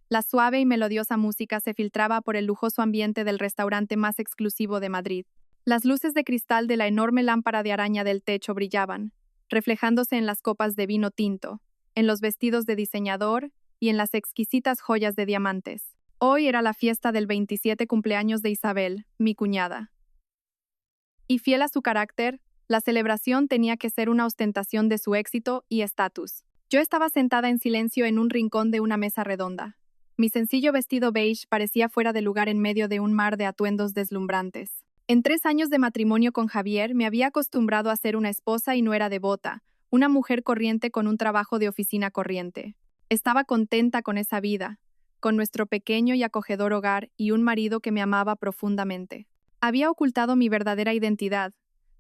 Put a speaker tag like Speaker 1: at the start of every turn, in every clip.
Speaker 1: La suave y melodiosa música se filtraba por el lujoso ambiente del restaurante más exclusivo de Madrid. Las luces de cristal de la enorme lámpara de araña del techo brillaban, reflejándose en las copas de vino tinto, en los vestidos de diseñador y en las exquisitas joyas de diamantes. Hoy era la fiesta del 27 cumpleaños de Isabel, mi cuñada. Y fiel a su carácter, la celebración tenía que ser una ostentación de su éxito y estatus. Yo estaba sentada en silencio en un rincón de una mesa redonda. Mi sencillo vestido beige parecía fuera de lugar en medio de un mar de atuendos deslumbrantes. En 3 años de matrimonio con Javier me había acostumbrado a ser una esposa y nuera devota, una mujer corriente con un trabajo de oficina corriente. Estaba contenta con esa vida, con nuestro pequeño y acogedor hogar y un marido que me amaba profundamente. Había ocultado mi verdadera identidad,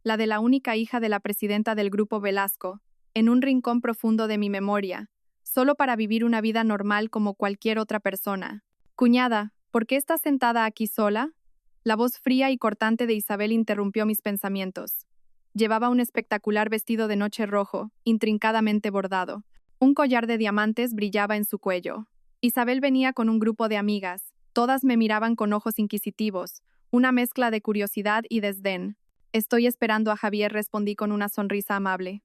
Speaker 1: la de la única hija de la presidenta del Grupo Velasco, en un rincón profundo de mi memoria, solo para vivir una vida normal como cualquier otra persona. Cuñada, ¿por qué estás sentada aquí sola? La voz fría y cortante de Isabel interrumpió mis pensamientos. Llevaba un espectacular vestido de noche rojo, intrincadamente bordado. Un collar de diamantes brillaba en su cuello. Isabel venía con un grupo de amigas. Todas me miraban con ojos inquisitivos, una mezcla de curiosidad y desdén. Estoy esperando a Javier, respondí con una sonrisa amable.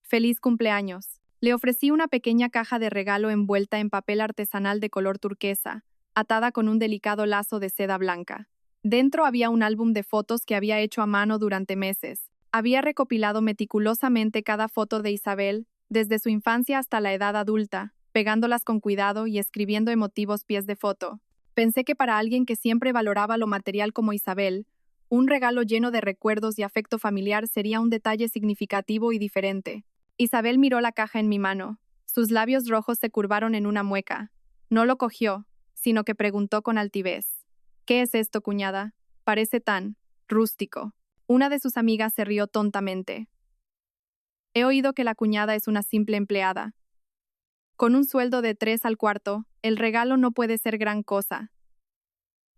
Speaker 1: Feliz cumpleaños. Le ofrecí una pequeña caja de regalo envuelta en papel artesanal de color turquesa, atada con un delicado lazo de seda blanca. Dentro había un álbum de fotos que había hecho a mano durante meses. Había recopilado meticulosamente cada foto de Isabel, desde su infancia hasta la edad adulta, pegándolas con cuidado y escribiendo emotivos pies de foto. Pensé que para alguien que siempre valoraba lo material como Isabel, un regalo lleno de recuerdos y afecto familiar sería un detalle significativo y diferente. Isabel miró la caja en mi mano. Sus labios rojos se curvaron en una mueca. No lo cogió, sino que preguntó con altivez. ¿Qué es esto, cuñada? Parece tan rústico. Una de sus amigas se rió tontamente. He oído que la cuñada es una simple empleada. Con un sueldo de 3 al cuarto, el regalo no puede ser gran cosa.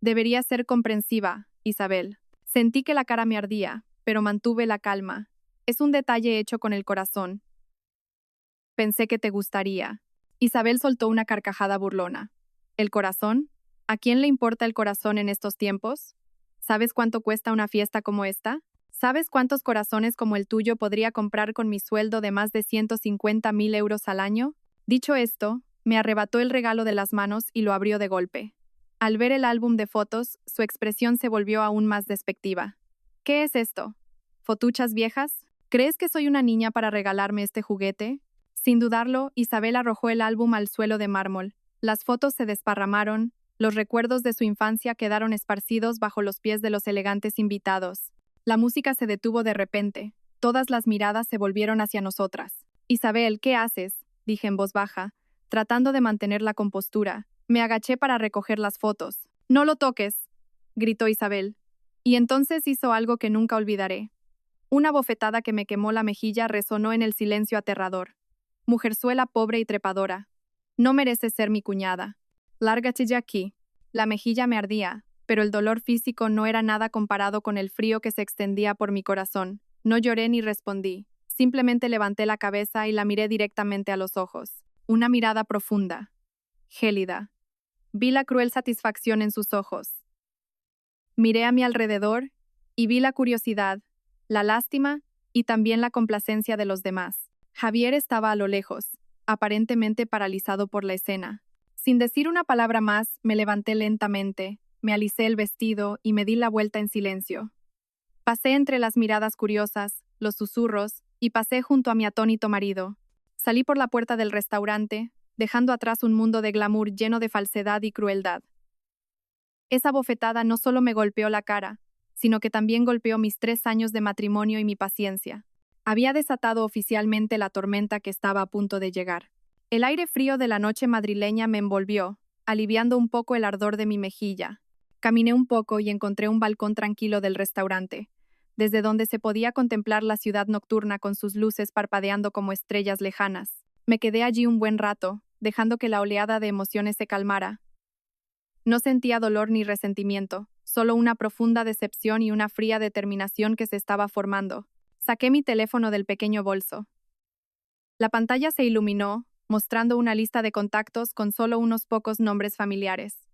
Speaker 1: Debería ser comprensiva, Isabel. Sentí que la cara me ardía, pero mantuve la calma. Es un detalle hecho con el corazón. Pensé que te gustaría. Isabel soltó una carcajada burlona. ¿El corazón? ¿A quién le importa el corazón en estos tiempos? ¿Sabes cuánto cuesta una fiesta como esta? ¿Sabes cuántos corazones como el tuyo podría comprar con mi sueldo de más de 150.000 euros al año? Dicho esto, me arrebató el regalo de las manos y lo abrió de golpe. Al ver el álbum de fotos, su expresión se volvió aún más despectiva. ¿Qué es esto? ¿Fotuchas viejas? ¿Crees que soy una niña para regalarme este juguete? Sin dudarlo, Isabel arrojó el álbum al suelo de mármol. Las fotos se desparramaron, los recuerdos de su infancia quedaron esparcidos bajo los pies de los elegantes invitados. La música se detuvo de repente. Todas las miradas se volvieron hacia nosotras. Isabel, ¿qué haces?, dije en voz baja, tratando de mantener la compostura. Me agaché para recoger las fotos. «No lo toques», gritó Isabel. Y entonces hizo algo que nunca olvidaré. Una bofetada que me quemó la mejilla resonó en el silencio aterrador. Mujerzuela pobre y trepadora. No mereces ser mi cuñada. Lárgate de aquí. La mejilla me ardía, pero el dolor físico no era nada comparado con el frío que se extendía por mi corazón. No lloré ni respondí. Simplemente levanté la cabeza y la miré directamente a los ojos. Una mirada profunda, gélida. Vi la cruel satisfacción en sus ojos. Miré a mi alrededor y vi la curiosidad, la lástima y también la complacencia de los demás. Javier estaba a lo lejos, aparentemente paralizado por la escena. Sin decir una palabra más, me levanté lentamente, me alicé el vestido y me di la vuelta en silencio. Pasé entre las miradas curiosas, los susurros, y pasé junto a mi atónito marido. Salí por la puerta del restaurante, dejando atrás un mundo de glamour lleno de falsedad y crueldad. Esa bofetada no solo me golpeó la cara, sino que también golpeó mis 3 años de matrimonio y mi paciencia. Había desatado oficialmente la tormenta que estaba a punto de llegar. El aire frío de la noche madrileña me envolvió, aliviando un poco el ardor de mi mejilla. Caminé un poco y encontré un balcón tranquilo del restaurante, desde donde se podía contemplar la ciudad nocturna con sus luces parpadeando como estrellas lejanas. Me quedé allí un buen rato, dejando que la oleada de emociones se calmara. No sentía dolor ni resentimiento, solo una profunda decepción y una fría determinación que se estaba formando. Saqué mi teléfono del pequeño bolso. La pantalla se iluminó, mostrando una lista de contactos con solo unos pocos nombres familiares.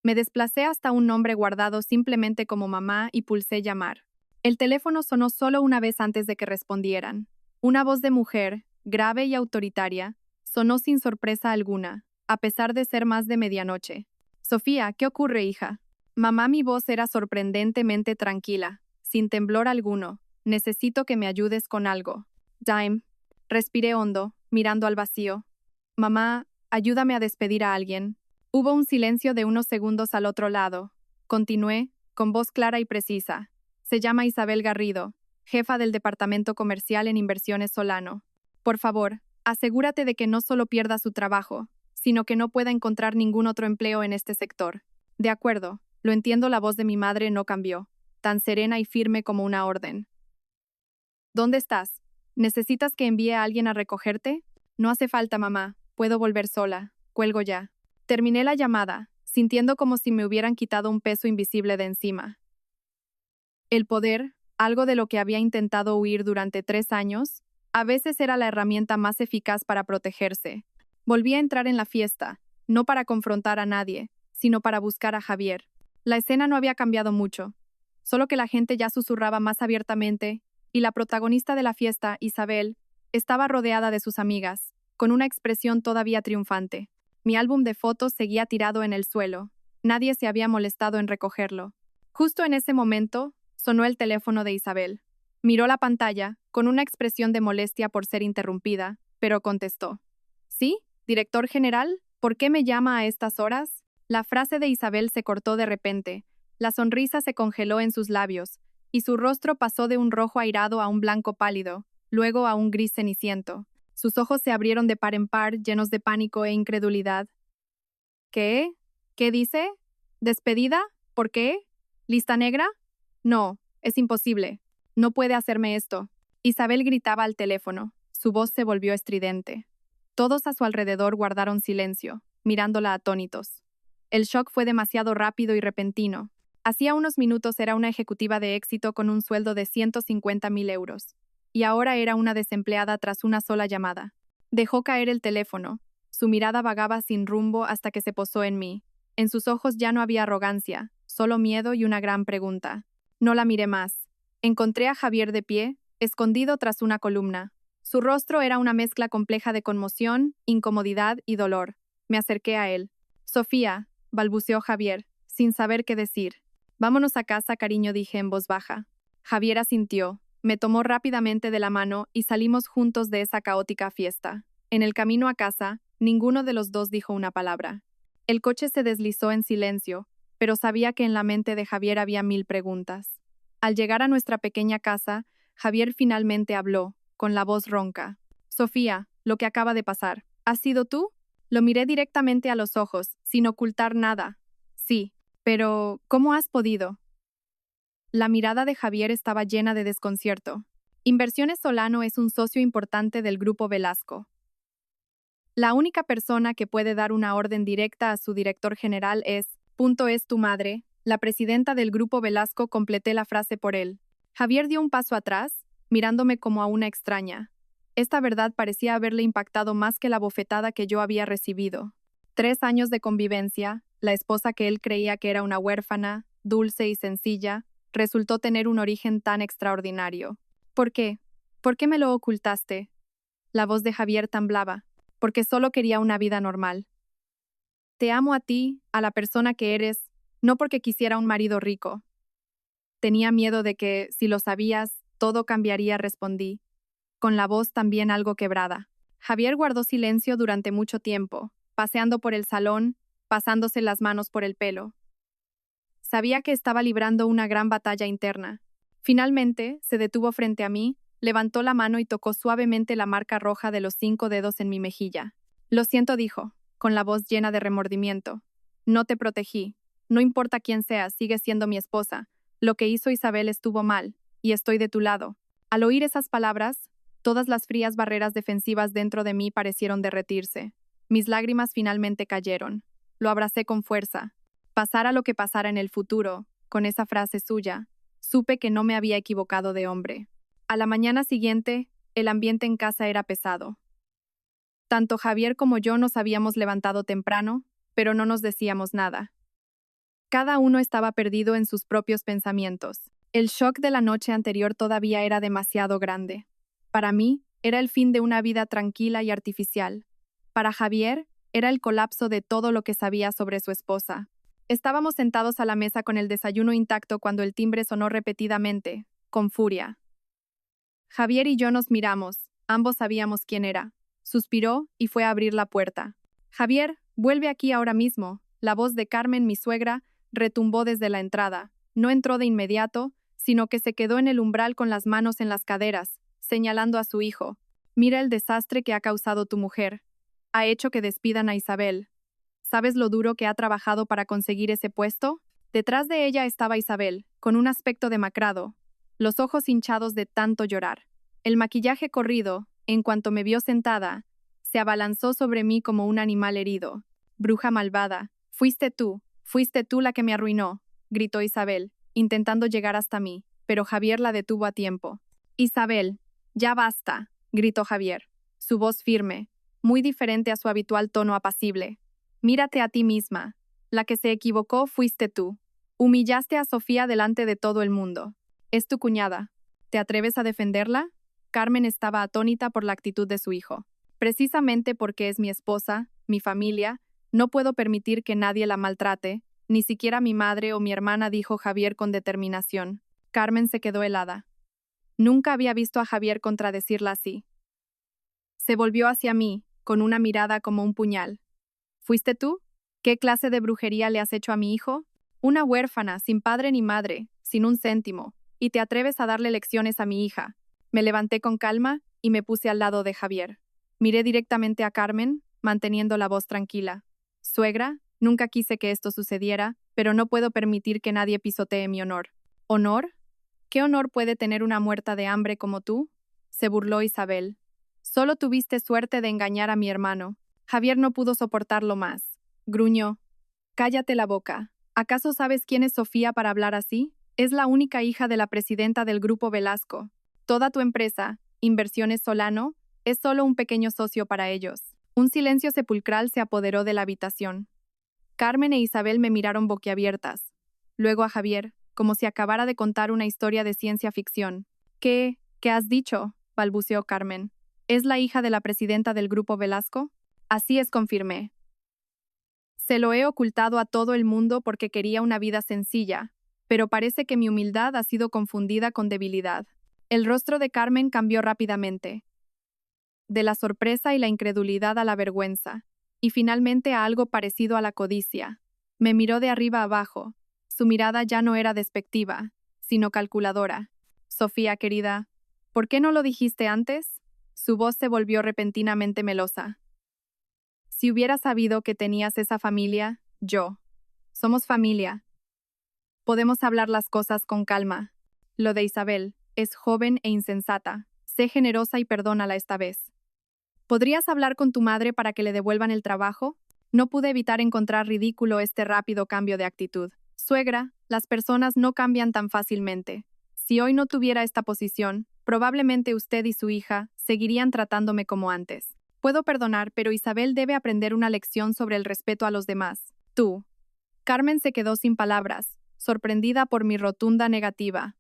Speaker 1: Me desplacé hasta un nombre guardado simplemente como mamá y pulsé llamar. El teléfono sonó solo una vez antes de que respondieran. Una voz de mujer, grave y autoritaria, sonó sin sorpresa alguna, a pesar de ser más de medianoche. Sofía, ¿qué ocurre, hija? Mamá, mi voz era sorprendentemente tranquila, sin temblor alguno. Necesito que me ayudes con algo. Dime. Respiré hondo, mirando al vacío. Mamá, ayúdame a despedir a alguien. Hubo un silencio de unos segundos al otro lado. Continué, con voz clara y precisa. Se llama Isabel Garrido, jefa del Departamento Comercial en Inversiones Solano. Por favor, asegúrate de que no solo pierda su trabajo, sino que no pueda encontrar ningún otro empleo en este sector. De acuerdo, lo entiendo. La voz de mi madre no cambió, tan serena y firme como una orden. ¿Dónde estás? ¿Necesitas que envíe a alguien a recogerte? No hace falta, mamá. Puedo volver sola. Cuelgo ya. Terminé la llamada, sintiendo como si me hubieran quitado un peso invisible de encima. El poder, algo de lo que había intentado huir durante 3 años, a veces era la herramienta más eficaz para protegerse. Volví a entrar en la fiesta, no para confrontar a nadie, sino para buscar a Javier. La escena no había cambiado mucho, solo que la gente ya susurraba más abiertamente, y la protagonista de la fiesta, Isabel, estaba rodeada de sus amigas, con una expresión todavía triunfante. Mi álbum de fotos seguía tirado en el suelo. Nadie se había molestado en recogerlo. Justo en ese momento, sonó el teléfono de Isabel. Miró la pantalla, con una expresión de molestia por ser interrumpida, pero contestó. ¿Sí? ¿Director general? ¿Por qué me llama a estas horas? La frase de Isabel se cortó de repente. La sonrisa se congeló en sus labios, y su rostro pasó de un rojo airado a un blanco pálido, luego a un gris ceniciento. Sus ojos se abrieron de par en par, llenos de pánico e incredulidad. ¿Qué? ¿Qué dice? ¿Despedida? ¿Por qué? ¿Lista negra? No, es imposible. No puede hacerme esto. Isabel gritaba al teléfono. Su voz se volvió estridente. Todos a su alrededor guardaron silencio, mirándola atónitos. El shock fue demasiado rápido y repentino. Hacía unos minutos era una ejecutiva de éxito con un sueldo de 150.000 euros. Y ahora era una desempleada tras una sola llamada. Dejó caer el teléfono. Su mirada vagaba sin rumbo hasta que se posó en mí. En sus ojos ya no había arrogancia, solo miedo y una gran pregunta. No la miré más. Encontré a Javier de pie, escondido tras una columna. Su rostro era una mezcla compleja de conmoción, incomodidad y dolor. Me acerqué a él. Sofía, balbuceó Javier, sin saber qué decir. Vámonos a casa, cariño, dije en voz baja. Javier asintió, me tomó rápidamente de la mano y salimos juntos de esa caótica fiesta. En el camino a casa, ninguno de los dos dijo una palabra. El coche se deslizó en silencio, pero sabía que en la mente de Javier había 1000 preguntas. Al llegar a nuestra pequeña casa, Javier finalmente habló, con la voz ronca. Sofía, lo que acaba de pasar. ¿Has sido tú? Lo miré directamente a los ojos, sin ocultar nada. Sí, pero ¿cómo has podido? La mirada de Javier estaba llena de desconcierto. Inversiones Solano es un socio importante del Grupo Velasco. La única persona que puede dar una orden directa a su director general es tu madre, la presidenta del Grupo Velasco. Completé la frase por él. Javier dio un paso atrás, mirándome como a una extraña. Esta verdad parecía haberle impactado más que la bofetada que yo había recibido. 3 años de convivencia, la esposa que él creía que era una huérfana, dulce y sencilla, resultó tener un origen tan extraordinario. ¿Por qué? ¿Por qué me lo ocultaste? La voz de Javier temblaba. Porque solo quería una vida normal. Te amo a ti, a la persona que eres, no porque quisiera un marido rico. Tenía miedo de que, si lo sabías, todo cambiaría, respondí, con la voz también algo quebrada. Javier guardó silencio durante mucho tiempo, paseando por el salón, pasándose las manos por el pelo. Sabía que estaba librando una gran batalla interna. Finalmente, se detuvo frente a mí, levantó la mano y tocó suavemente la marca roja de los 5 dedos en mi mejilla. Lo siento, dijo, con la voz llena de remordimiento. No te protegí. No importa quién seas, sigues siendo mi esposa. Lo que hizo Isabel estuvo mal, y estoy de tu lado. Al oír esas palabras, todas las frías barreras defensivas dentro de mí parecieron derretirse. Mis lágrimas finalmente cayeron. Lo abracé con fuerza. Pasara lo que pasara en el futuro, con esa frase suya, supe que no me había equivocado de hombre. A la mañana siguiente, el ambiente en casa era pesado. Tanto Javier como yo nos habíamos levantado temprano, pero no nos decíamos nada. Cada uno estaba perdido en sus propios pensamientos. El shock de la noche anterior todavía era demasiado grande. Para mí, era el fin de una vida tranquila y artificial. Para Javier, era el colapso de todo lo que sabía sobre su esposa. Estábamos sentados a la mesa con el desayuno intacto cuando el timbre sonó repetidamente, con furia. Javier y yo nos miramos, ambos sabíamos quién era. Suspiró y fue a abrir la puerta. Javier, vuelve aquí ahora mismo. La voz de Carmen, mi suegra, retumbó desde la entrada. No entró de inmediato, sino que se quedó en el umbral con las manos en las caderas, señalando a su hijo. Mira el desastre que ha causado tu mujer. Ha hecho que despidan a Isabel. ¿Sabes lo duro que ha trabajado para conseguir ese puesto? Detrás de ella estaba Isabel, con un aspecto demacrado, los ojos hinchados de tanto llorar. El maquillaje corrido, en cuanto me vio sentada, se abalanzó sobre mí como un animal herido. Bruja malvada, fuiste tú la que me arruinó, gritó Isabel, intentando llegar hasta mí, pero Javier la detuvo a tiempo. Isabel, ya basta, gritó Javier, su voz firme, muy diferente a su habitual tono apacible. Mírate a ti misma. La que se equivocó fuiste tú. Humillaste a Sofía delante de todo el mundo. Es tu cuñada. ¿Te atreves a defenderla? Carmen estaba atónita por la actitud de su hijo. Precisamente porque es mi esposa, mi familia, no puedo permitir que nadie la maltrate, ni siquiera mi madre o mi hermana, dijo Javier con determinación. Carmen se quedó helada. Nunca había visto a Javier contradecirla así. Se volvió hacia mí, con una mirada como un puñal. ¿Fuiste tú? ¿Qué clase de brujería le has hecho a mi hijo? Una huérfana, sin padre ni madre, sin un céntimo, y te atreves a darle lecciones a mi hija. Me levanté con calma y me puse al lado de Javier. Miré directamente a Carmen, manteniendo la voz tranquila. Suegra, nunca quise que esto sucediera, pero no puedo permitir que nadie pisotee mi honor. ¿Honor? ¿Qué honor puede tener una muerta de hambre como tú? Se burló Isabel. Solo tuviste suerte de engañar a mi hermano. Javier no pudo soportarlo más. Gruñó. Cállate la boca. ¿Acaso sabes quién es Sofía para hablar así? Es la única hija de la presidenta del Grupo Velasco. Toda tu empresa, Inversiones Solano, es solo un pequeño socio para ellos. Un silencio sepulcral se apoderó de la habitación. Carmen e Isabel me miraron boquiabiertas. Luego a Javier, como si acabara de contar una historia de ciencia ficción. ¿Qué has dicho?, balbuceó Carmen. ¿Es la hija de la presidenta del Grupo Velasco? Así es, confirmé. Se lo he ocultado a todo el mundo porque quería una vida sencilla, pero parece que mi humildad ha sido confundida con debilidad. El rostro de Carmen cambió rápidamente, de la sorpresa y la incredulidad a la vergüenza, y finalmente a algo parecido a la codicia. Me miró de arriba abajo. Su mirada ya no era despectiva, sino calculadora. Sofía, querida, ¿por qué no lo dijiste antes? Su voz se volvió repentinamente melosa. Si hubiera sabido que tenías esa familia, yo. Somos familia. Podemos hablar las cosas con calma. Lo de Isabel es joven e insensata. Sé generosa y perdónala esta vez. ¿Podrías hablar con tu madre para que le devuelvan el trabajo? No pude evitar encontrar ridículo este rápido cambio de actitud. Suegra, las personas no cambian tan fácilmente. Si hoy no tuviera esta posición, probablemente usted y su hija seguirían tratándome como antes. Puedo perdonar, pero Isabel debe aprender una lección sobre el respeto a los demás. Tú. Carmen se quedó sin palabras, sorprendida por mi rotunda negativa.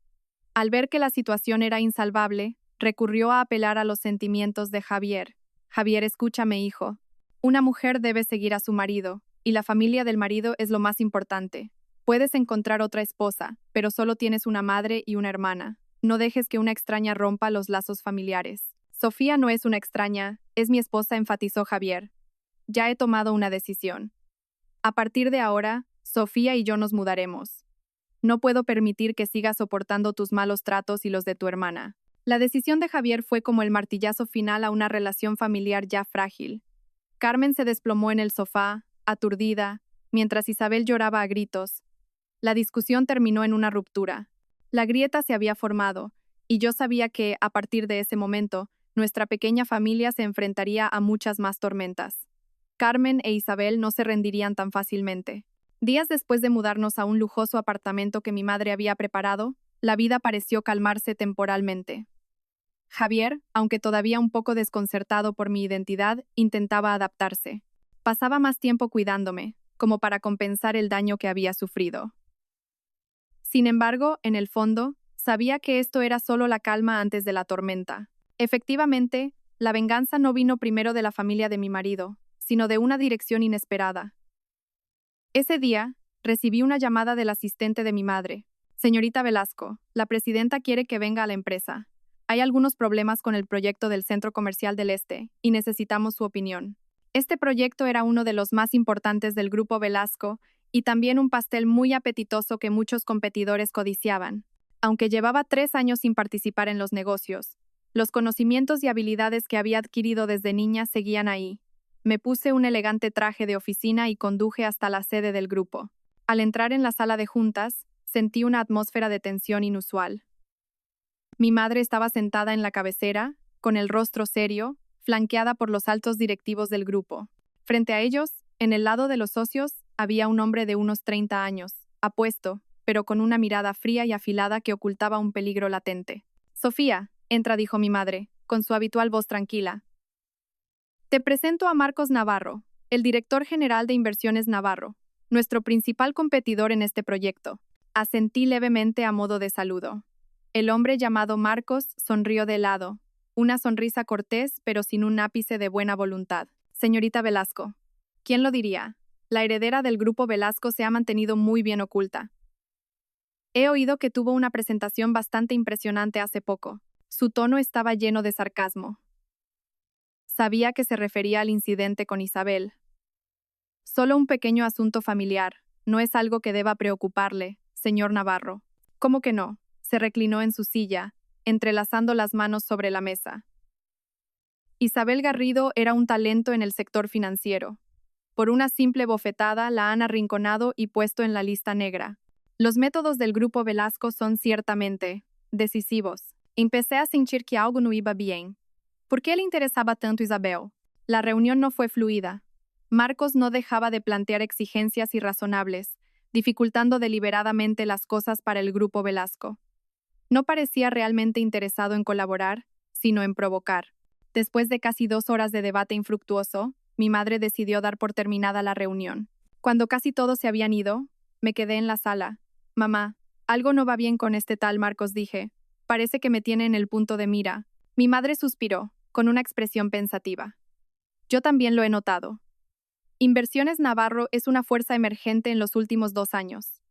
Speaker 1: Al ver que la situación era insalvable, recurrió a apelar a los sentimientos de Javier. Javier, escúchame, hijo. Una mujer debe seguir a su marido, y la familia del marido es lo más importante. Puedes encontrar otra esposa, pero solo tienes una madre y una hermana. No dejes que una extraña rompa los lazos familiares. Sofía no es una extraña, es mi esposa, enfatizó Javier. Ya he tomado una decisión. A partir de ahora, Sofía y yo nos mudaremos. No puedo permitir que sigas soportando tus malos tratos y los de tu hermana. La decisión de Javier fue como el martillazo final a una relación familiar ya frágil. Carmen se desplomó en el sofá, aturdida, mientras Isabel lloraba a gritos. La discusión terminó en una ruptura. La grieta se había formado, y yo sabía que, a partir de ese momento, nuestra pequeña familia se enfrentaría a muchas más tormentas. Carmen e Isabel no se rendirían tan fácilmente. Días después de mudarnos a un lujoso apartamento que mi madre había preparado, la vida pareció calmarse temporalmente. Javier, aunque todavía un poco desconcertado por mi identidad, intentaba adaptarse. Pasaba más tiempo cuidándome, como para compensar el daño que había sufrido. Sin embargo, en el fondo, sabía que esto era solo la calma antes de la tormenta. Efectivamente, la venganza no vino primero de la familia de mi marido, sino de una dirección inesperada. Ese día, recibí una llamada del asistente de mi madre. Señorita Velasco, la presidenta quiere que venga a la empresa. Hay algunos problemas con el proyecto del Centro Comercial del Este, y necesitamos su opinión. Este proyecto era uno de los más importantes del Grupo Velasco, y también un pastel muy apetitoso que muchos competidores codiciaban. Aunque llevaba 3 años sin participar en los negocios, los conocimientos y habilidades que había adquirido desde niña seguían ahí. Me puse un elegante traje de oficina y conduje hasta la sede del grupo. Al entrar en la sala de juntas, sentí una atmósfera de tensión inusual. Mi madre estaba sentada en la cabecera, con el rostro serio, flanqueada por los altos directivos del grupo. Frente a ellos, en el lado de los socios, había un hombre de unos 30 años, apuesto, pero con una mirada fría y afilada que ocultaba un peligro latente. Sofía, entra, dijo mi madre, con su habitual voz tranquila. Te presento a Marcos Navarro, el director general de Inversiones Navarro, nuestro principal competidor en este proyecto. Asentí levemente a modo de saludo. El hombre llamado Marcos sonrió de lado, una sonrisa cortés pero sin un ápice de buena voluntad. Señorita Velasco, ¿quién lo diría? La heredera del grupo Velasco se ha mantenido muy bien oculta. He oído que tuvo una presentación bastante impresionante hace poco. Su tono estaba lleno de sarcasmo. Sabía que se refería al incidente con Isabel. Solo un pequeño asunto familiar, no es algo que deba preocuparle, señor Navarro. ¿Cómo que no? Se reclinó en su silla, entrelazando las manos sobre la mesa. Isabel Garrido era un talento en el sector financiero. Por una simple bofetada la han arrinconado y puesto en la lista negra. Los métodos del grupo Velasco son ciertamente decisivos. Empecé a sentir que algo no iba bien. ¿Por qué le interesaba tanto Isabel? La reunión no fue fluida. Marcos no dejaba de plantear exigencias irrazonables, dificultando deliberadamente las cosas para el grupo Velasco. No parecía realmente interesado en colaborar, sino en provocar. Después de casi 2 horas de debate infructuoso, mi madre decidió dar por terminada la reunión. Cuando casi todos se habían ido, me quedé en la sala. Mamá, algo no va bien con este tal Marcos, dije. Parece que me tiene en el punto de mira. Mi madre suspiró, con una expresión pensativa. Yo también lo he notado. Inversiones Navarro es una fuerza emergente en los últimos 2 años.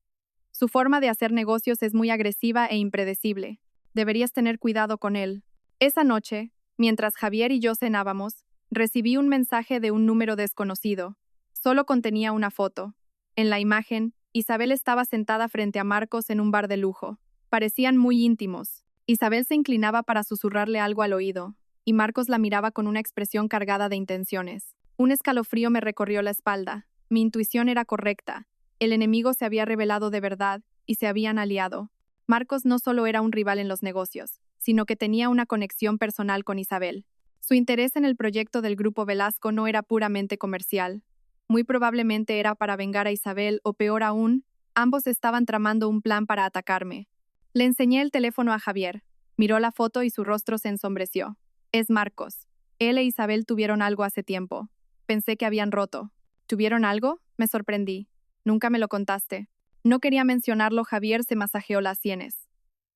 Speaker 1: Su forma de hacer negocios es muy agresiva e impredecible. Deberías tener cuidado con él. Esa noche, mientras Javier y yo cenábamos, recibí un mensaje de un número desconocido. Solo contenía una foto. En la imagen, Isabel estaba sentada frente a Marcos en un bar de lujo. Parecían muy íntimos. Isabel se inclinaba para susurrarle algo al oído, y Marcos la miraba con una expresión cargada de intenciones. Un escalofrío me recorrió la espalda. Mi intuición era correcta. El enemigo se había revelado de verdad, y se habían aliado. Marcos no solo era un rival en los negocios, sino que tenía una conexión personal con Isabel. Su interés en el proyecto del Grupo Velasco no era puramente comercial. Muy probablemente era para vengar a Isabel o, peor aún, ambos estaban tramando un plan para atacarme. Le enseñé el teléfono a Javier. Miró la foto y su rostro se ensombreció. Es Marcos. Él e Isabel tuvieron algo hace tiempo. Pensé que habían roto. ¿Tuvieron algo? Me sorprendí. Nunca me lo contaste. No quería mencionarlo. Javier se masajeó las sienes.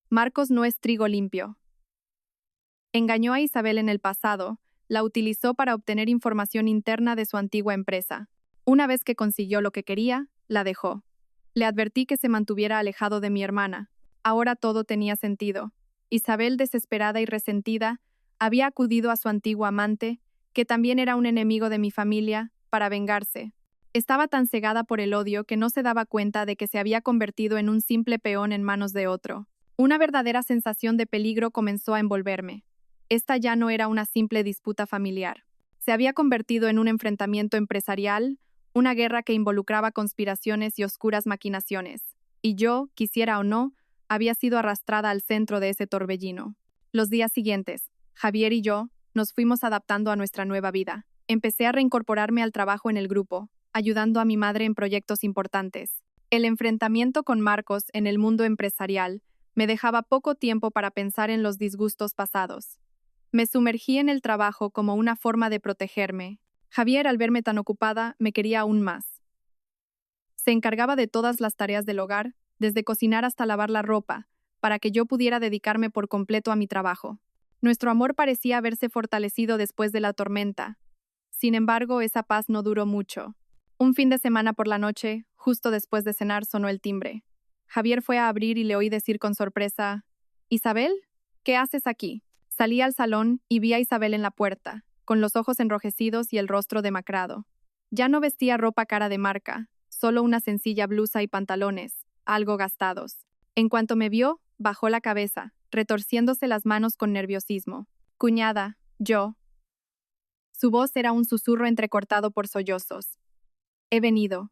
Speaker 1: Marcos no es trigo limpio. Engañó a Isabel en el pasado, la utilizó para obtener información interna de su antigua empresa. Una vez que consiguió lo que quería, la dejó. Le advertí que se mantuviera alejado de mi hermana. Ahora todo tenía sentido. Isabel, desesperada y resentida, había acudido a su antiguo amante, que también era un enemigo de mi familia, para vengarse. Estaba tan cegada por el odio que no se daba cuenta de que se había convertido en un simple peón en manos de otro. Una verdadera sensación de peligro comenzó a envolverme. Esta ya no era una simple disputa familiar. Se había convertido en un enfrentamiento empresarial, una guerra que involucraba conspiraciones y oscuras maquinaciones. Y yo, quisiera o no, había sido arrastrada al centro de ese torbellino. Los días siguientes, Javier y yo nos fuimos adaptando a nuestra nueva vida. Empecé a reincorporarme al trabajo en el grupo, ayudando a mi madre en proyectos importantes. El enfrentamiento con Marcos en el mundo empresarial me dejaba poco tiempo para pensar en los disgustos pasados. Me sumergí en el trabajo como una forma de protegerme. Javier, al verme tan ocupada, me quería aún más. Se encargaba de todas las tareas del hogar, desde cocinar hasta lavar la ropa, para que yo pudiera dedicarme por completo a mi trabajo. Nuestro amor parecía haberse fortalecido después de la tormenta. Sin embargo, esa paz no duró mucho. Un fin de semana por la noche, justo después de cenar, sonó el timbre. Javier fue a abrir y le oí decir con sorpresa: «¿Isabel? ¿Qué haces aquí?». Salí al salón y vi a Isabel en la puerta, con los ojos enrojecidos y el rostro demacrado. Ya no vestía ropa cara de marca, solo una sencilla blusa y pantalones, algo gastados. En cuanto me vio, bajó la cabeza, retorciéndose las manos con nerviosismo. «Cuñada, yo». Su voz era un susurro entrecortado por sollozos. He venido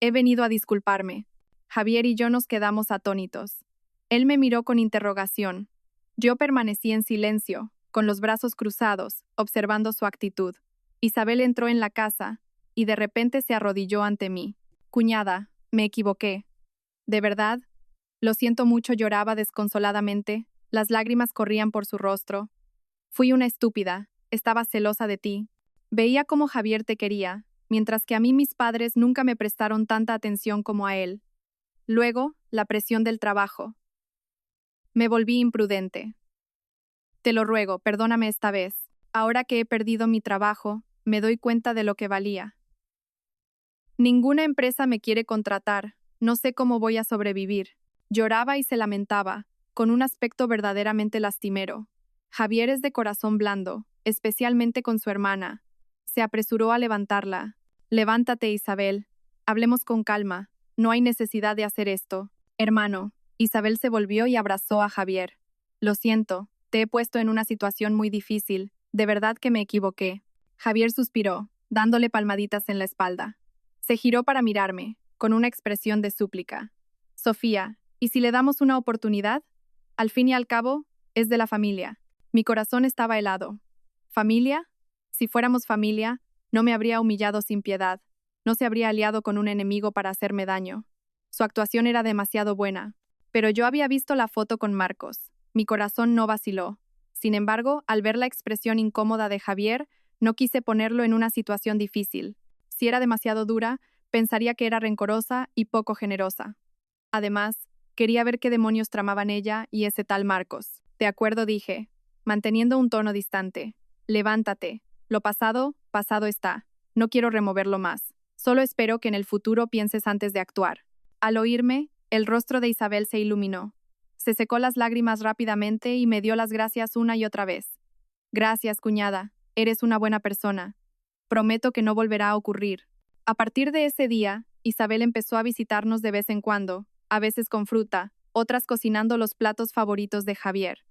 Speaker 1: a disculparme». Javier y yo nos quedamos atónitos. Él me miró con interrogación. Yo permanecí en silencio, con los brazos cruzados, observando su actitud. Isabel entró en la casa, y de repente se arrodilló ante mí. «Cuñada, me equivoqué. ¿De verdad? Lo siento mucho», lloraba desconsoladamente, las lágrimas corrían por su rostro. «Fui una estúpida, estaba celosa de ti. Veía cómo Javier te quería, mientras que a mí mis padres nunca me prestaron tanta atención como a él. Luego, la presión del trabajo. Me volví imprudente. Te lo ruego, perdóname esta vez. Ahora que he perdido mi trabajo, me doy cuenta de lo que valía. Ninguna empresa me quiere contratar, no sé cómo voy a sobrevivir». Lloraba y se lamentaba, con un aspecto verdaderamente lastimero. Javier es de corazón blando, especialmente con su hermana. Se apresuró a levantarla. «Levántate, Isabel. Hablemos con calma. No hay necesidad de hacer esto. Hermano». Isabel se volvió y abrazó a Javier. «Lo siento, te he puesto en una situación muy difícil. De verdad que me equivoqué». Javier suspiró, dándole palmaditas en la espalda. Se giró para mirarme, con una expresión de súplica. «Sofía, ¿y si le damos una oportunidad? Al fin y al cabo, es de la familia». Mi corazón estaba helado. ¿Familia? Si fuéramos familia, no me habría humillado sin piedad. No se habría aliado con un enemigo para hacerme daño. Su actuación era demasiado buena. Pero yo había visto la foto con Marcos. Mi corazón no vaciló. Sin embargo, al ver la expresión incómoda de Javier, no quise ponerlo en una situación difícil. Si era demasiado dura, pensaría que era rencorosa y poco generosa. Además, quería ver qué demonios tramaban ella y ese tal Marcos. «De acuerdo», dije, manteniendo un tono distante. «Levántate. Lo pasado, pasado está. No quiero removerlo más. Solo espero que en el futuro pienses antes de actuar». Al oírme, el rostro de Isabel se iluminó. Se secó las lágrimas rápidamente y me dio las gracias una y otra vez. «Gracias, cuñada. Eres una buena persona. Prometo que no volverá a ocurrir». A partir de ese día, Isabel empezó a visitarnos de vez en cuando, a veces con fruta, otras cocinando los platos favoritos de Javier.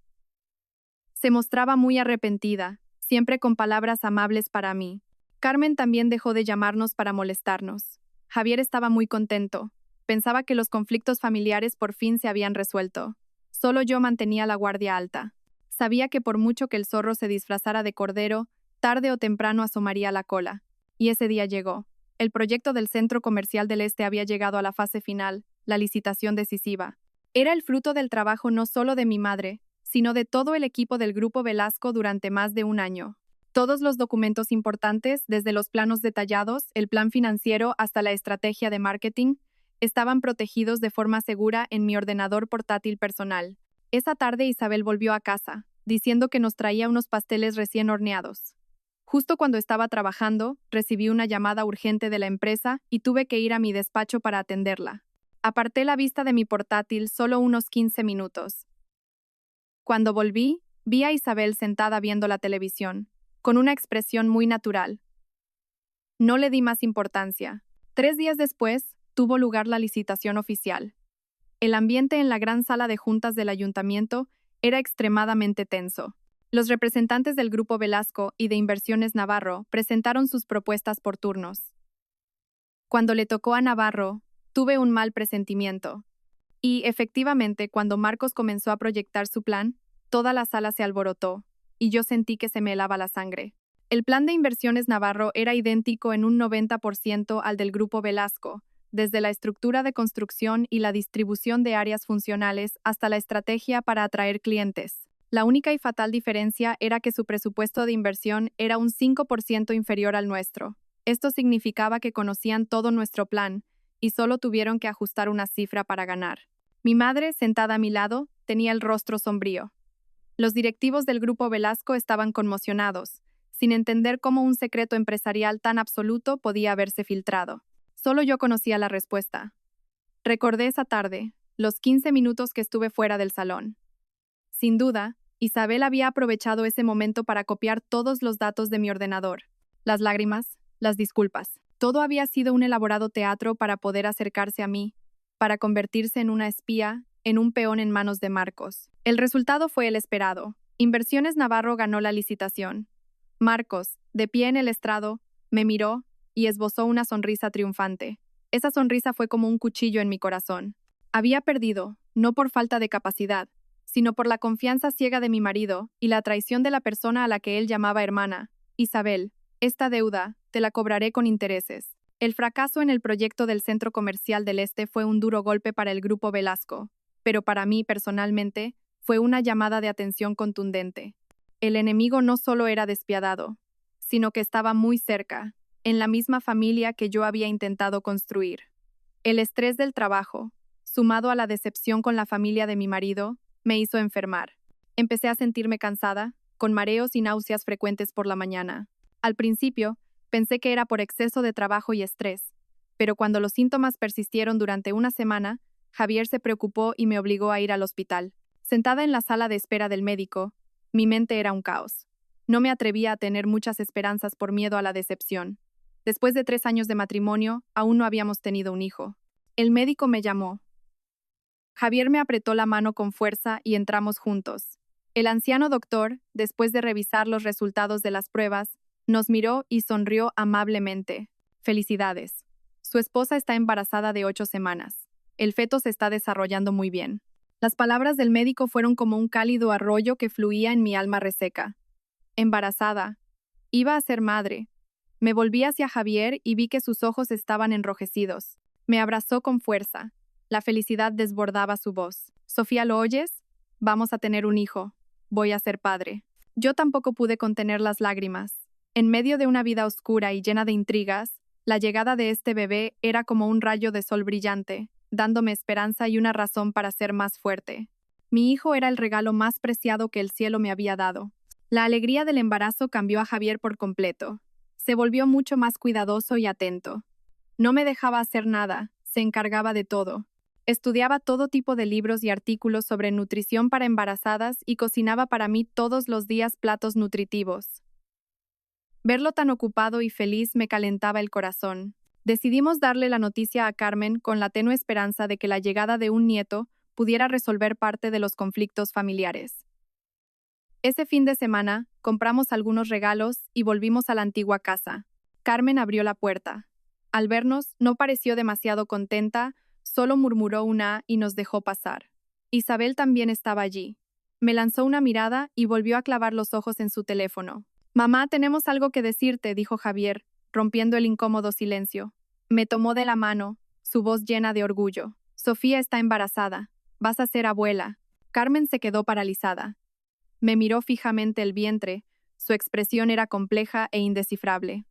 Speaker 1: Se mostraba muy arrepentida, siempre con palabras amables para mí. Carmen también dejó de llamarnos para molestarnos. Javier estaba muy contento. Pensaba que los conflictos familiares por fin se habían resuelto. Solo yo mantenía la guardia alta. Sabía que por mucho que el zorro se disfrazara de cordero, tarde o temprano asomaría la cola. Y ese día llegó. El proyecto del Centro Comercial del Este había llegado a la fase final, la licitación decisiva. Era el fruto del trabajo no solo de mi madre, sino de todo el equipo del Grupo Velasco durante más de un año. Todos los documentos importantes, desde los planos detallados, el plan financiero hasta la estrategia de marketing, estaban protegidos de forma segura en mi ordenador portátil personal. Esa tarde Isabel volvió a casa, diciendo que nos traía unos pasteles recién horneados. Justo cuando estaba trabajando, recibí una llamada urgente de la empresa y tuve que ir a mi despacho para atenderla. Aparté la vista de mi portátil solo unos 15 minutos. Cuando volví, vi a Isabel sentada viendo la televisión, con una expresión muy natural. No le di más importancia. 3 días después, tuvo lugar la licitación oficial. El ambiente en la gran sala de juntas del ayuntamiento era extremadamente tenso. Los representantes del Grupo Velasco y de Inversiones Navarro presentaron sus propuestas por turnos. Cuando le tocó a Navarro, tuve un mal presentimiento. Y, efectivamente, cuando Marcos comenzó a proyectar su plan, toda la sala se alborotó, y yo sentí que se me helaba la sangre. El plan de Inversiones Navarro era idéntico en un 90% al del Grupo Velasco, desde la estructura de construcción y la distribución de áreas funcionales hasta la estrategia para atraer clientes. La única y fatal diferencia era que su presupuesto de inversión era un 5% inferior al nuestro. Esto significaba que conocían todo nuestro plan y solo tuvieron que ajustar una cifra para ganar. Mi madre, sentada a mi lado, tenía el rostro sombrío. Los directivos del Grupo Velasco estaban conmocionados, sin entender cómo un secreto empresarial tan absoluto podía haberse filtrado. Solo yo conocía la respuesta. Recordé esa tarde, los 15 minutos que estuve fuera del salón. Sin duda, Isabel había aprovechado ese momento para copiar todos los datos de mi ordenador. Las lágrimas, las disculpas. Todo había sido un elaborado teatro para poder acercarse a mí, para convertirse en una espía, en un peón en manos de Marcos. El resultado fue el esperado. Inversiones Navarro ganó la licitación. Marcos, de pie en el estrado, me miró y esbozó una sonrisa triunfante. Esa sonrisa fue como un cuchillo en mi corazón. Había perdido, no por falta de capacidad, sino por la confianza ciega de mi marido y la traición de la persona a la que él llamaba hermana. Isabel, esta deuda, te la cobraré con intereses. El fracaso en el proyecto del Centro Comercial del Este fue un duro golpe para el Grupo Velasco, pero para mí, personalmente, fue una llamada de atención contundente. El enemigo no solo era despiadado, sino que estaba muy cerca, en la misma familia que yo había intentado construir. El estrés del trabajo, sumado a la decepción con la familia de mi marido, me hizo enfermar. Empecé a sentirme cansada, con mareos y náuseas frecuentes por la mañana. Al principio, pensé que era por exceso de trabajo y estrés, pero cuando los síntomas persistieron durante una semana, Javier se preocupó y me obligó a ir al hospital. Sentada en la sala de espera del médico, mi mente era un caos. No me atrevía a tener muchas esperanzas por miedo a la decepción. Después de 3 años de matrimonio, aún no habíamos tenido un hijo. El médico me llamó. Javier me apretó la mano con fuerza y entramos juntos. El anciano doctor, después de revisar los resultados de las pruebas, nos miró y sonrió amablemente. Felicidades. Su esposa está embarazada de 8 semanas. El feto se está desarrollando muy bien. Las palabras del médico fueron como un cálido arroyo que fluía en mi alma reseca. Embarazada. Iba a ser madre. Me volví hacia Javier y vi que sus ojos estaban enrojecidos. Me abrazó con fuerza. La felicidad desbordaba su voz. Sofía, ¿lo oyes? Vamos a tener un hijo. Voy a ser padre. Yo tampoco pude contener las lágrimas. En medio de una vida oscura y llena de intrigas, la llegada de este bebé era como un rayo de sol brillante, dándome esperanza y una razón para ser más fuerte. Mi hijo era el regalo más preciado que el cielo me había dado. La alegría del embarazo cambió a Javier por completo. Se volvió mucho más cuidadoso y atento. No me dejaba hacer nada, se encargaba de todo. Estudiaba todo tipo de libros y artículos sobre nutrición para embarazadas y cocinaba para mí todos los días platos nutritivos. Verlo tan ocupado y feliz me calentaba el corazón. Decidimos darle la noticia a Carmen con la tenue esperanza de que la llegada de un nieto pudiera resolver parte de los conflictos familiares. Ese fin de semana, compramos algunos regalos y volvimos a la antigua casa. Carmen abrió la puerta. Al vernos, no pareció demasiado contenta, solo murmuró una y nos dejó pasar. Isabel también estaba allí. Me lanzó una mirada y volvió a clavar los ojos en su teléfono. «Mamá, tenemos algo que decirte», dijo Javier, rompiendo el incómodo silencio. Me tomó de la mano, su voz llena de orgullo. «Sofía está embarazada. Vas a ser abuela». Carmen se quedó paralizada. Me miró fijamente el vientre, su expresión era compleja e indescifrable.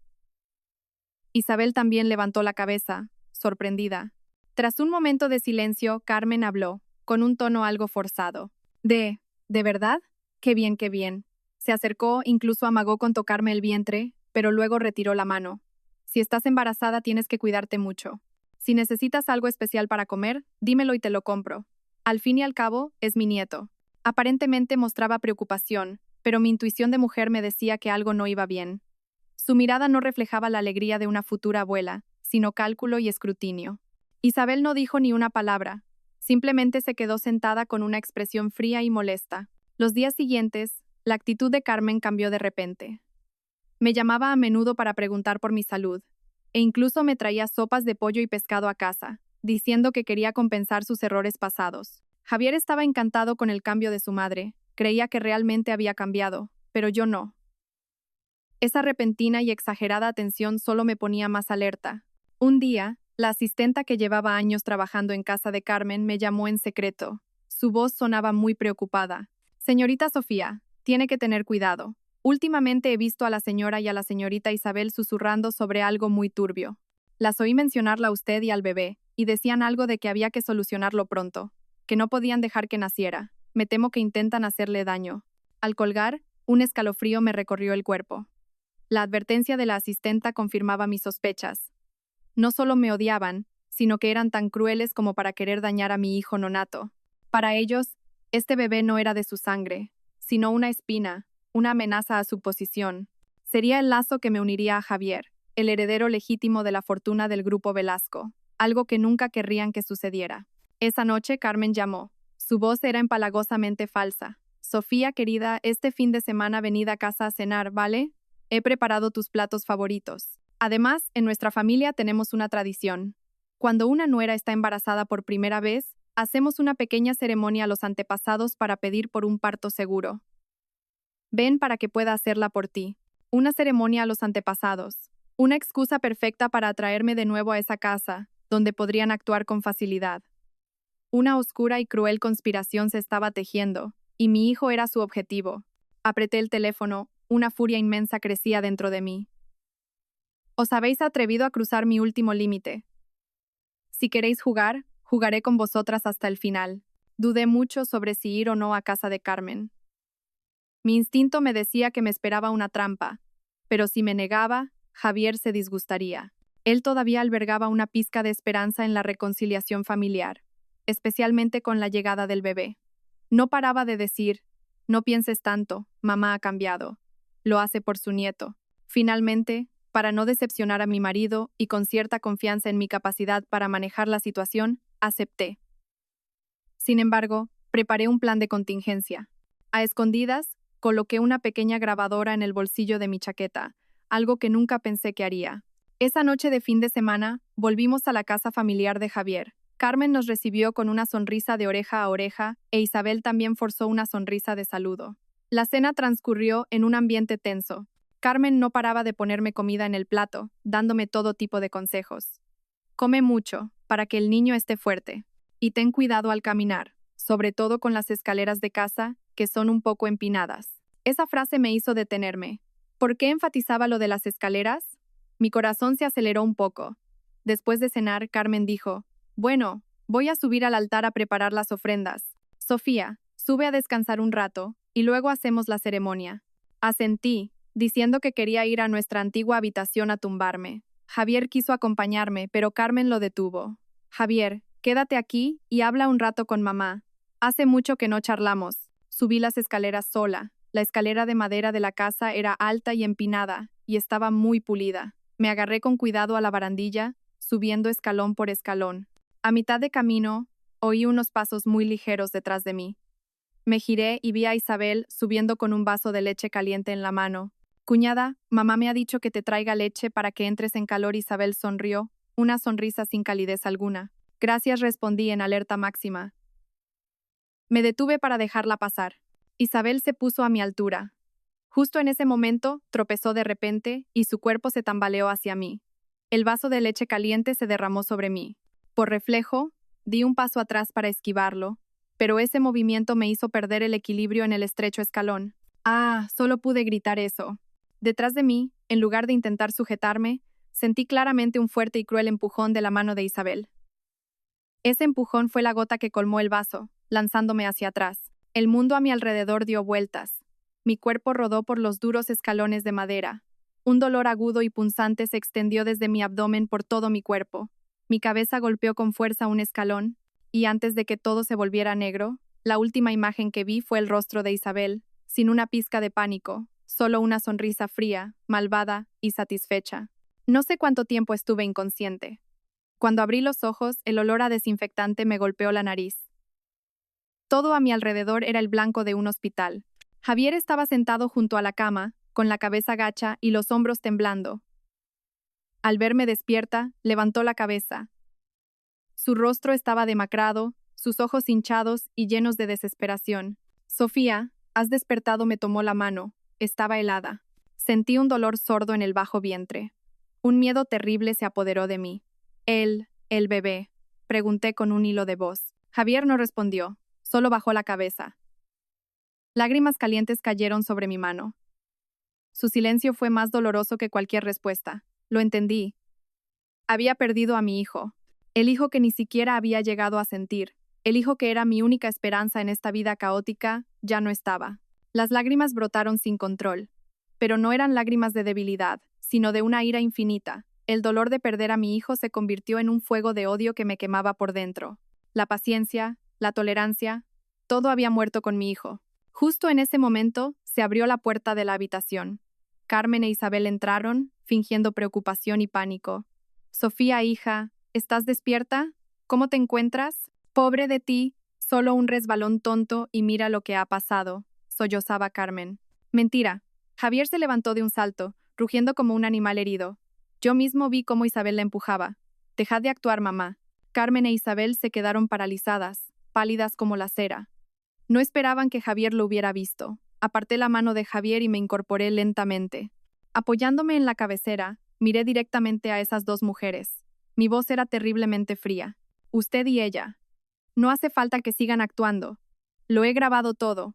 Speaker 1: Isabel también levantó la cabeza, sorprendida. Tras un momento de silencio, Carmen habló, con un tono algo forzado. ¿De verdad? Qué bien, qué bien». Se acercó, incluso amagó con tocarme el vientre, pero luego retiró la mano. «Si estás embarazada tienes que cuidarte mucho. Si necesitas algo especial para comer, dímelo y te lo compro. Al fin y al cabo, es mi nieto». Aparentemente mostraba preocupación, pero mi intuición de mujer me decía que algo no iba bien. Su mirada no reflejaba la alegría de una futura abuela, sino cálculo y escrutinio. Isabel no dijo ni una palabra, simplemente se quedó sentada con una expresión fría y molesta. Los días siguientes, la actitud de Carmen cambió de repente. Me llamaba a menudo para preguntar por mi salud, e incluso me traía sopas de pollo y pescado a casa, diciendo que quería compensar sus errores pasados. Javier estaba encantado con el cambio de su madre, creía que realmente había cambiado, pero yo no. Esa repentina y exagerada atención solo me ponía más alerta. Un día, la asistenta que llevaba años trabajando en casa de Carmen me llamó en secreto. Su voz sonaba muy preocupada. Señorita Sofía, tiene que tener cuidado. Últimamente he visto a la señora y a la señorita Isabel susurrando sobre algo muy turbio. Las oí mencionarla a usted y al bebé, y decían algo de que había que solucionarlo pronto, que no podían dejar que naciera. Me temo que intentan hacerle daño. Al colgar, un escalofrío me recorrió el cuerpo. La advertencia de la asistenta confirmaba mis sospechas. No solo me odiaban, sino que eran tan crueles como para querer dañar a mi hijo nonato. Para ellos, este bebé no era de su sangre, sino una espina, una amenaza a su posición. Sería el lazo que me uniría a Javier, el heredero legítimo de la fortuna del grupo Velasco, algo que nunca querrían que sucediera. Esa noche Carmen llamó. Su voz era empalagosamente falsa. Sofía, querida, este fin de semana venid a casa a cenar, ¿vale? He preparado tus platos favoritos. Además, en nuestra familia tenemos una tradición. Cuando una nuera está embarazada por primera vez, hacemos una pequeña ceremonia a los antepasados para pedir por un parto seguro. Ven para que pueda hacerla por ti. Una ceremonia a los antepasados. Una excusa perfecta para atraerme de nuevo a esa casa, donde podrían actuar con facilidad. Una oscura y cruel conspiración se estaba tejiendo, y mi hijo era su objetivo. Apreté el teléfono, una furia inmensa crecía dentro de mí. Os habéis atrevido a cruzar mi último límite. Si queréis jugar, jugaré con vosotras hasta el final. Dudé mucho sobre si ir o no a casa de Carmen. Mi instinto me decía que me esperaba una trampa, pero si me negaba, Javier se disgustaría. Él todavía albergaba una pizca de esperanza en la reconciliación familiar, especialmente con la llegada del bebé. No paraba de decir, no pienses tanto, mamá ha cambiado. Lo hace por su nieto. Finalmente, para no decepcionar a mi marido y con cierta confianza en mi capacidad para manejar la situación, acepté. Sin embargo, preparé un plan de contingencia. A escondidas, coloqué una pequeña grabadora en el bolsillo de mi chaqueta, algo que nunca pensé que haría. Esa noche de fin de semana, volvimos a la casa familiar de Javier. Carmen nos recibió con una sonrisa de oreja a oreja, e Isabel también forzó una sonrisa de saludo. La cena transcurrió en un ambiente tenso. Carmen no paraba de ponerme comida en el plato, dándome todo tipo de consejos. Come mucho, para que el niño esté fuerte. Y ten cuidado al caminar, sobre todo con las escaleras de casa, que son un poco empinadas. Esa frase me hizo detenerme. ¿Por qué enfatizaba lo de las escaleras? Mi corazón se aceleró un poco. Después de cenar, Carmen dijo, bueno, voy a subir al altar a preparar las ofrendas. Sofía, sube a descansar un rato, y luego hacemos la ceremonia. Asentí, diciendo que quería ir a nuestra antigua habitación a tumbarme. Javier quiso acompañarme, pero Carmen lo detuvo. Javier, quédate aquí y habla un rato con mamá. Hace mucho que no charlamos. Subí las escaleras sola. La escalera de madera de la casa era alta y empinada, y estaba muy pulida. Me agarré con cuidado a la barandilla, subiendo escalón por escalón. A mitad de camino, oí unos pasos muy ligeros detrás de mí. Me giré y vi a Isabel subiendo con un vaso de leche caliente en la mano. Cuñada, mamá me ha dicho que te traiga leche para que entres en calor. Isabel sonrió, una sonrisa sin calidez alguna. Gracias, respondí en alerta máxima. Me detuve para dejarla pasar. Isabel se puso a mi altura. Justo en ese momento, tropezó de repente y su cuerpo se tambaleó hacia mí. El vaso de leche caliente se derramó sobre mí. Por reflejo, di un paso atrás para esquivarlo, pero ese movimiento me hizo perder el equilibrio en el estrecho escalón. Ah, solo pude gritar eso. Detrás de mí, en lugar de intentar sujetarme, sentí claramente un fuerte y cruel empujón de la mano de Isabel. Ese empujón fue la gota que colmó el vaso, lanzándome hacia atrás. El mundo a mi alrededor dio vueltas. Mi cuerpo rodó por los duros escalones de madera. Un dolor agudo y punzante se extendió desde mi abdomen por todo mi cuerpo. Mi cabeza golpeó con fuerza un escalón, y antes de que todo se volviera negro, la última imagen que vi fue el rostro de Isabel, sin una pizca de pánico, solo una sonrisa fría, malvada y satisfecha. No sé cuánto tiempo estuve inconsciente. Cuando abrí los ojos, el olor a desinfectante me golpeó la nariz. Todo a mi alrededor era el blanco de un hospital. Javier estaba sentado junto a la cama, con la cabeza gacha y los hombros temblando. Al verme despierta, levantó la cabeza. Su rostro estaba demacrado, sus ojos hinchados y llenos de desesperación. Sofía, has despertado, me tomó la mano. Estaba helada. Sentí un dolor sordo en el bajo vientre. Un miedo terrible se apoderó de mí. El bebé, pregunté con un hilo de voz. Javier no respondió, solo bajó la cabeza. Lágrimas calientes cayeron sobre mi mano. Su silencio fue más doloroso que cualquier respuesta. Lo entendí. Había perdido a mi hijo. El hijo que ni siquiera había llegado a sentir. El hijo que era mi única esperanza en esta vida caótica, ya no estaba. Las lágrimas brotaron sin control. Pero no eran lágrimas de debilidad, sino de una ira infinita. El dolor de perder a mi hijo se convirtió en un fuego de odio que me quemaba por dentro. La paciencia, la tolerancia, todo había muerto con mi hijo. Justo en ese momento, se abrió la puerta de la habitación. Carmen e Isabel entraron, fingiendo preocupación y pánico. Sofía, hija, ¿estás despierta? ¿Cómo te encuentras? Pobre de ti, solo un resbalón tonto y mira lo que ha pasado, sollozaba Carmen. Mentira. Javier se levantó de un salto, rugiendo como un animal herido. Yo mismo vi cómo Isabel la empujaba. Dejad de actuar, mamá. Carmen e Isabel se quedaron paralizadas, pálidas como la cera. No esperaban que Javier lo hubiera visto. Aparté la mano de Javier y me incorporé lentamente. Apoyándome en la cabecera, miré directamente a esas dos mujeres. Mi voz era terriblemente fría. Usted y ella. No hace falta que sigan actuando. Lo he grabado todo.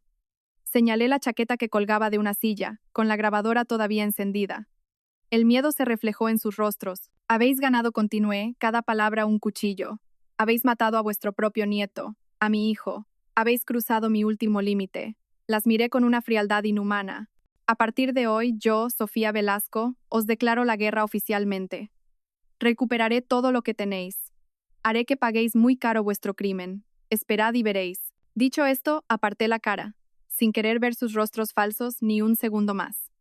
Speaker 1: Señalé la chaqueta que colgaba de una silla, con la grabadora todavía encendida. El miedo se reflejó en sus rostros. Habéis ganado, continué, cada palabra un cuchillo. Habéis matado a vuestro propio nieto, a mi hijo. Habéis cruzado mi último límite. Las miré con una frialdad inhumana. A partir de hoy, yo, Sofía Velasco, os declaro la guerra oficialmente. Recuperaré todo lo que tenéis. Haré que paguéis muy caro vuestro crimen. Esperad y veréis. Dicho esto, aparté la cara, sin querer ver sus rostros falsos ni un segundo más.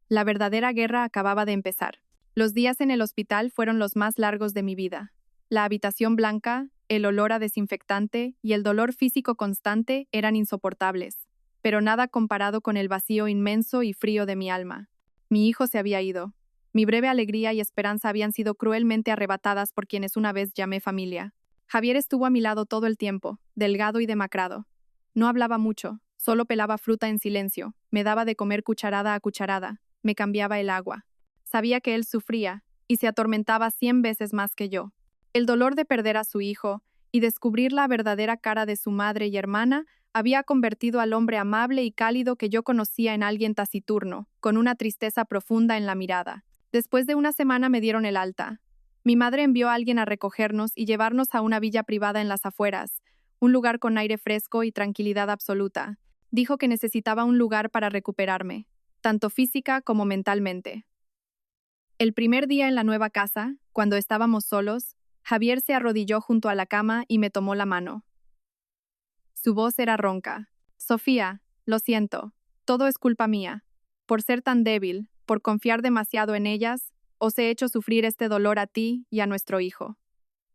Speaker 1: La verdadera guerra acababa de empezar. Los días en el hospital fueron los más largos de mi vida. La habitación blanca, el olor a desinfectante y el dolor físico constante eran insoportables, pero nada comparado con el vacío inmenso y frío de mi alma. Mi hijo se había ido. Mi breve alegría y esperanza habían sido cruelmente arrebatadas por quienes una vez llamé familia. Javier estuvo a mi lado todo el tiempo, delgado y demacrado. No hablaba mucho, solo pelaba fruta en silencio, me daba de comer cucharada a cucharada, me cambiaba el agua. Sabía que él sufría, y se atormentaba 100 veces más que yo. El dolor de perder a su hijo, y descubrir la verdadera cara de su madre y hermana, había convertido al hombre amable y cálido que yo conocía en alguien taciturno, con una tristeza profunda en la mirada. Después de una semana me dieron el alta. Mi madre envió a alguien a recogernos y llevarnos a una villa privada en las afueras, un lugar con aire fresco y tranquilidad absoluta. Dijo que necesitaba un lugar para recuperarme, tanto física como mentalmente. El primer día en la nueva casa, cuando estábamos solos, Javier se arrodilló junto a la cama y me tomó la mano. Su voz era ronca. Sofía, lo siento, todo es culpa mía. Por ser tan débil, por confiar demasiado en ellas, os he hecho sufrir este dolor a ti y a nuestro hijo.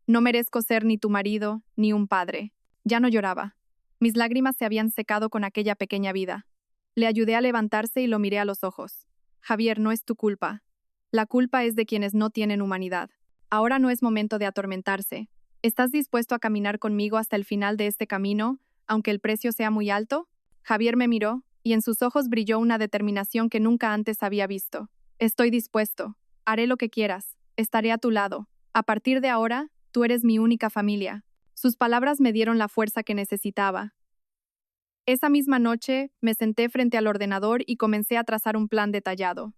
Speaker 1: No merezco ser ni tu marido, ni un padre. Ya no lloraba. Mis lágrimas se habían secado con aquella pequeña vida. Le ayudé a levantarse y lo miré a los ojos. Javier, no es tu culpa. La culpa es de quienes no tienen humanidad. Ahora no es momento de atormentarse. ¿Estás dispuesto a caminar conmigo hasta el final de este camino, aunque el precio sea muy alto? Javier me miró, y en sus ojos brilló una determinación que nunca antes había visto. Estoy dispuesto. Haré lo que quieras. Estaré a tu lado. A partir de ahora, tú eres mi única familia. Sus palabras me dieron la fuerza que necesitaba. Esa misma noche, me senté frente al ordenador y comencé a trazar un plan detallado.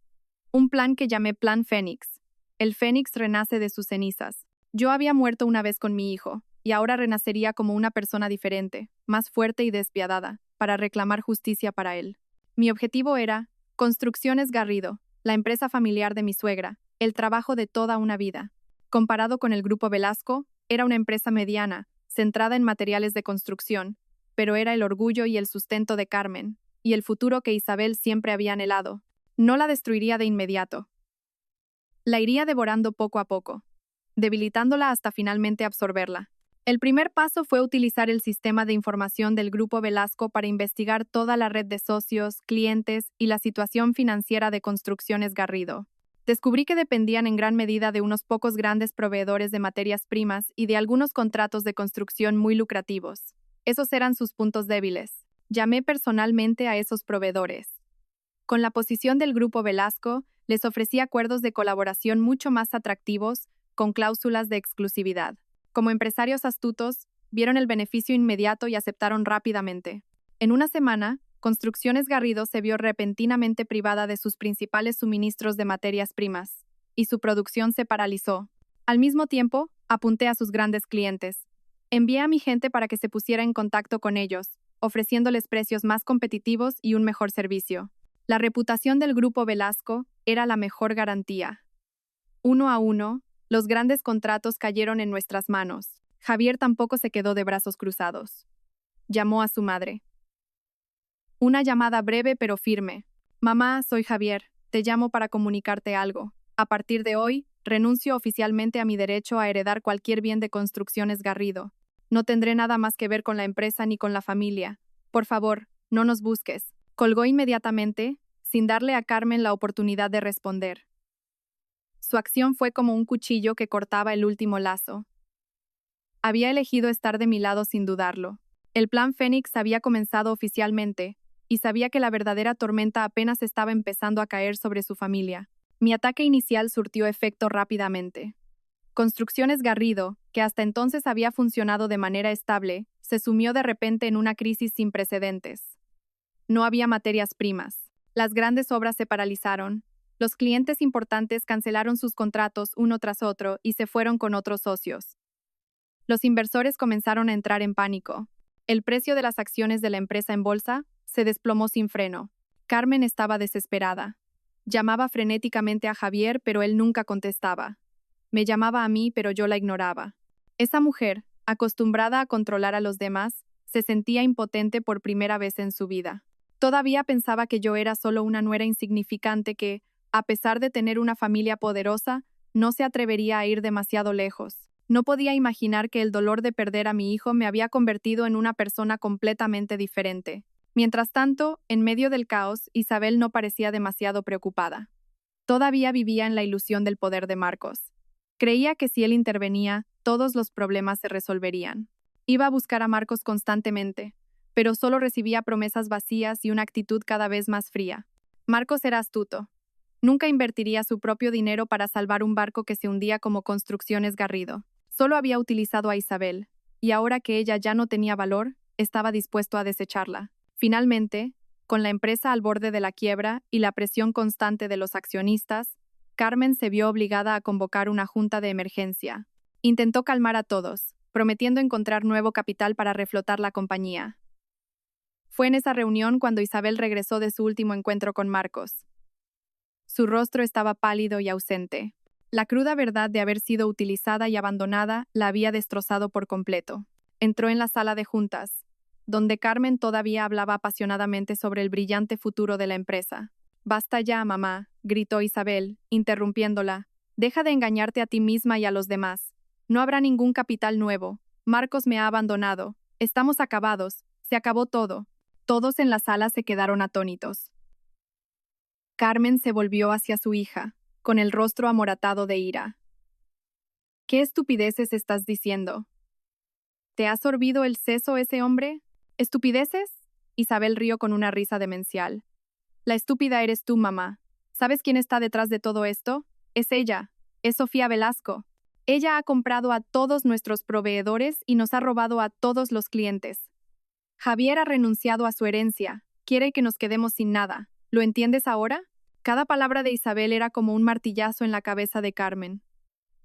Speaker 1: Un plan que llamé Plan Fénix. El Fénix renace de sus cenizas. Yo había muerto una vez con mi hijo, y ahora renacería como una persona diferente, más fuerte y despiadada, para reclamar justicia para él. Mi objetivo era Construcciones Garrido, la empresa familiar de mi suegra, el trabajo de toda una vida. Comparado con el Grupo Velasco, era una empresa mediana, centrada en materiales de construcción, pero era el orgullo y el sustento de Carmen, y el futuro que Isabel siempre había anhelado. No la destruiría de inmediato. La iría devorando poco a poco, debilitándola hasta finalmente absorberla. El primer paso fue utilizar el sistema de información del Grupo Velasco para investigar toda la red de socios, clientes y la situación financiera de Construcciones Garrido. Descubrí que dependían en gran medida de unos pocos grandes proveedores de materias primas y de algunos contratos de construcción muy lucrativos. Esos eran sus puntos débiles. Llamé personalmente a esos proveedores. Con la posición del Grupo Velasco, les ofrecí acuerdos de colaboración mucho más atractivos, con cláusulas de exclusividad. Como empresarios astutos, vieron el beneficio inmediato y aceptaron rápidamente. En una semana, Construcciones Garrido se vio repentinamente privada de sus principales suministros de materias primas, y su producción se paralizó. Al mismo tiempo, apunté a sus grandes clientes. Envié a mi gente para que se pusiera en contacto con ellos, ofreciéndoles precios más competitivos y un mejor servicio. La reputación del Grupo Velasco era la mejor garantía. Uno a uno, los grandes contratos cayeron en nuestras manos. Javier tampoco se quedó de brazos cruzados. Llamó a su madre. Una llamada breve pero firme. Mamá, soy Javier. Te llamo para comunicarte algo. A partir de hoy, renuncio oficialmente a mi derecho a heredar cualquier bien de Construcciones Garrido. No tendré nada más que ver con la empresa ni con la familia. Por favor, no nos busques. Colgó inmediatamente, sin darle a Carmen la oportunidad de responder. Su acción fue como un cuchillo que cortaba el último lazo. Había elegido estar de mi lado sin dudarlo. El plan Fénix había comenzado oficialmente, y sabía que la verdadera tormenta apenas estaba empezando a caer sobre su familia. Mi ataque inicial surtió efecto rápidamente. Construcciones Garrido, que hasta entonces había funcionado de manera estable, se sumió de repente en una crisis sin precedentes. No había materias primas. Las grandes obras se paralizaron. Los clientes importantes cancelaron sus contratos uno tras otro y se fueron con otros socios. Los inversores comenzaron a entrar en pánico. El precio de las acciones de la empresa en bolsa se desplomó sin freno. Carmen estaba desesperada. Llamaba frenéticamente a Javier, pero él nunca contestaba. Me llamaba a mí, pero yo la ignoraba. Esa mujer, acostumbrada a controlar a los demás, se sentía impotente por primera vez en su vida. Todavía pensaba que yo era solo una nuera insignificante que, a pesar de tener una familia poderosa, no se atrevería a ir demasiado lejos. No podía imaginar que el dolor de perder a mi hijo me había convertido en una persona completamente diferente. Mientras tanto, en medio del caos, Isabel no parecía demasiado preocupada. Todavía vivía en la ilusión del poder de Marcos. Creía que si él intervenía, todos los problemas se resolverían. Iba a buscar a Marcos constantemente, pero solo recibía promesas vacías y una actitud cada vez más fría. Marcos era astuto. Nunca invertiría su propio dinero para salvar un barco que se hundía como Construcciones Garrido. Solo había utilizado a Isabel, y ahora que ella ya no tenía valor, estaba dispuesto a desecharla. Finalmente, con la empresa al borde de la quiebra y la presión constante de los accionistas, Carmen se vio obligada a convocar una junta de emergencia. Intentó calmar a todos, prometiendo encontrar nuevo capital para reflotar la compañía. Fue en esa reunión cuando Isabel regresó de su último encuentro con Marcos. Su rostro estaba pálido y ausente. La cruda verdad de haber sido utilizada y abandonada la había destrozado por completo. Entró en la sala de juntas, donde Carmen todavía hablaba apasionadamente sobre el brillante futuro de la empresa. «Basta ya, mamá», gritó Isabel, interrumpiéndola. «Deja de engañarte a ti misma y a los demás. No habrá ningún capital nuevo. Marcos me ha abandonado. Estamos acabados. Se acabó todo». Todos en la sala se quedaron atónitos. Carmen se volvió hacia su hija, con el rostro amoratado de ira. «¿Qué estupideces estás diciendo? ¿Te ha sorbido el seso ese hombre? ¿Estupideces?» Isabel rió con una risa demencial. «La estúpida eres tú, mamá. ¿Sabes quién está detrás de todo esto? Es ella. Es Sofía Velasco. Ella ha comprado a todos nuestros proveedores y nos ha robado a todos los clientes. Javier ha renunciado a su herencia. Quiere que nos quedemos sin nada. ¿Lo entiendes ahora?» Cada palabra de Isabel era como un martillazo en la cabeza de Carmen.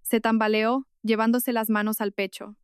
Speaker 1: Se tambaleó, llevándose las manos al pecho.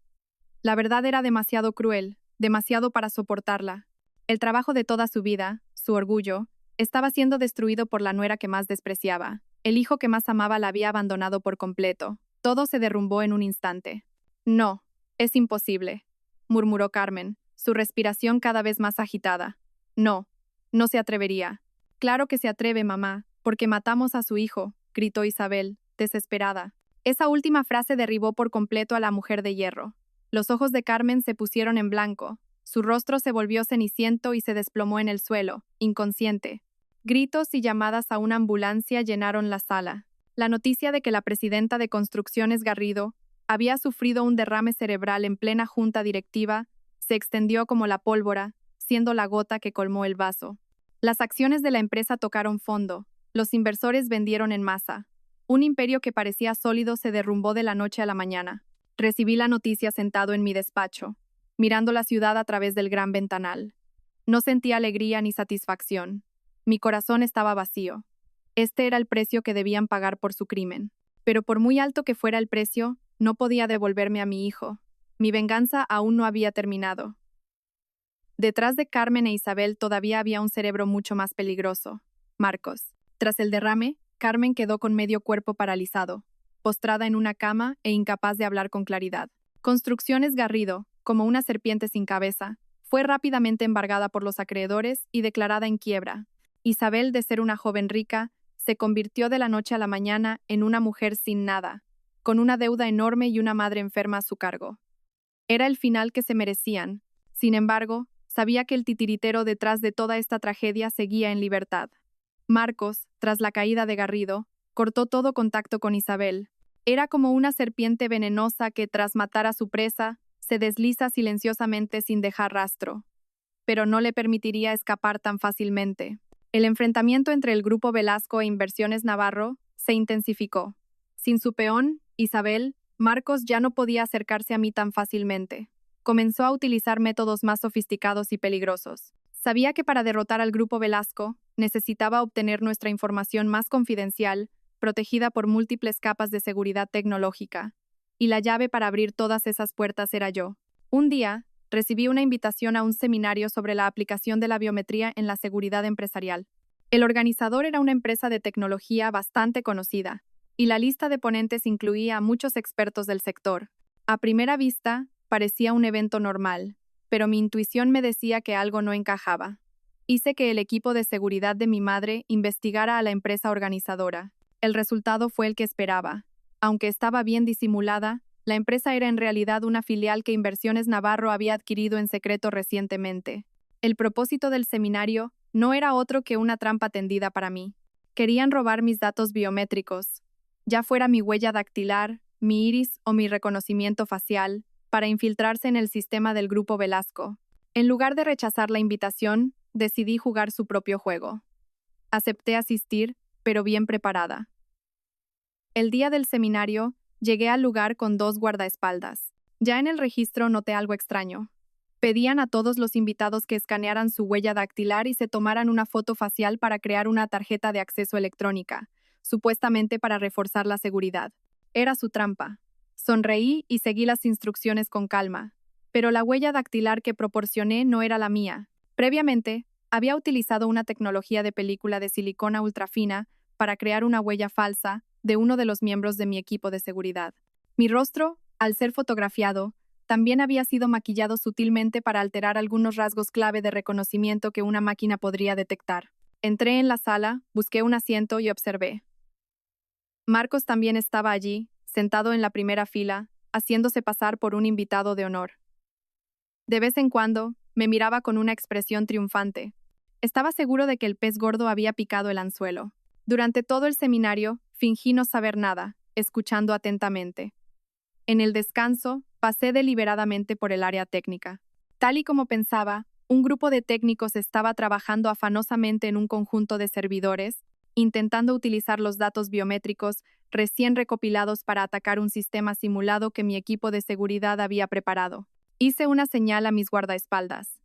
Speaker 1: La verdad era demasiado cruel, demasiado para soportarla. El trabajo de toda su vida, su orgullo, estaba siendo destruido por la nuera que más despreciaba. El hijo que más amaba la había abandonado por completo. Todo se derrumbó en un instante. «No, es imposible», murmuró Carmen, su respiración cada vez más agitada. «No, no se atrevería». «Claro que se atreve, mamá, porque matamos a su hijo», gritó Isabel, desesperada. Esa última frase derribó por completo a la mujer de hierro. Los ojos de Carmen se pusieron en blanco, su rostro se volvió ceniciento y se desplomó en el suelo, inconsciente. Gritos y llamadas a una ambulancia llenaron la sala. La noticia de que la presidenta de Construcciones Garrido había sufrido un derrame cerebral en plena junta directiva se extendió como la pólvora, siendo la gota que colmó el vaso. Las acciones de la empresa tocaron fondo, los inversores vendieron en masa. Un imperio que parecía sólido se derrumbó de la noche a la mañana. Recibí la noticia sentado en mi despacho, mirando la ciudad a través del gran ventanal. No sentía alegría ni satisfacción. Mi corazón estaba vacío. Este era el precio que debían pagar por su crimen. Pero por muy alto que fuera el precio, no podía devolverme a mi hijo. Mi venganza aún no había terminado. Detrás de Carmen e Isabel todavía había un cerebro mucho más peligroso, Marcos. Tras el derrame, Carmen quedó con medio cuerpo paralizado, postrada en una cama e incapaz de hablar con claridad. Construcciones Garrido, como una serpiente sin cabeza, fue rápidamente embargada por los acreedores y declarada en quiebra. Isabel, de ser una joven rica, se convirtió de la noche a la mañana en una mujer sin nada, con una deuda enorme y una madre enferma a su cargo. Era el final que se merecían. Sin embargo, sabía que el titiritero detrás de toda esta tragedia seguía en libertad. Marcos, tras la caída de Garrido, cortó todo contacto con Isabel. Era como una serpiente venenosa que, tras matar a su presa, se desliza silenciosamente sin dejar rastro. Pero no le permitiría escapar tan fácilmente. El enfrentamiento entre el Grupo Velasco e Inversiones Navarro se intensificó. Sin su peón, Isabel, Marcos ya no podía acercarse a mí tan fácilmente. Comenzó a utilizar métodos más sofisticados y peligrosos. Sabía que para derrotar al Grupo Velasco, necesitaba obtener nuestra información más confidencial, protegida por múltiples capas de seguridad tecnológica. Y la llave para abrir todas esas puertas era yo. Un día, recibí una invitación a un seminario sobre la aplicación de la biometría en la seguridad empresarial. El organizador era una empresa de tecnología bastante conocida, y la lista de ponentes incluía a muchos expertos del sector. A primera vista, parecía un evento normal, pero mi intuición me decía que algo no encajaba. Hice que el equipo de seguridad de mi madre investigara a la empresa organizadora. El resultado fue el que esperaba. Aunque estaba bien disimulada, la empresa era en realidad una filial que Inversiones Navarro había adquirido en secreto recientemente. El propósito del seminario no era otro que una trampa tendida para mí. Querían robar mis datos biométricos, ya fuera mi huella dactilar, mi iris o mi reconocimiento facial, para infiltrarse en el sistema del Grupo Velasco. En lugar de rechazar la invitación, decidí jugar su propio juego. Acepté asistir, pero bien preparada. El día del seminario, llegué al lugar con 2 guardaespaldas. Ya en el registro noté algo extraño. Pedían a todos los invitados que escanearan su huella dactilar y se tomaran una foto facial para crear una tarjeta de acceso electrónica, supuestamente para reforzar la seguridad. Era su trampa. Sonreí y seguí las instrucciones con calma, pero la huella dactilar que proporcioné no era la mía. Previamente, había utilizado una tecnología de película de silicona ultrafina para crear una huella falsa de uno de los miembros de mi equipo de seguridad. Mi rostro, al ser fotografiado, también había sido maquillado sutilmente para alterar algunos rasgos clave de reconocimiento que una máquina podría detectar. Entré en la sala, busqué un asiento y observé. Marcos también estaba allí, sentado en la primera fila, haciéndose pasar por un invitado de honor. De vez en cuando, me miraba con una expresión triunfante. Estaba seguro de que el pez gordo había picado el anzuelo. Durante todo el seminario, fingí no saber nada, escuchando atentamente. En el descanso, pasé deliberadamente por el área técnica. Tal y como pensaba, un grupo de técnicos estaba trabajando afanosamente en un conjunto de servidores, intentando utilizar los datos biométricos recién recopilados para atacar un sistema simulado que mi equipo de seguridad había preparado. Hice una señal a mis guardaespaldas.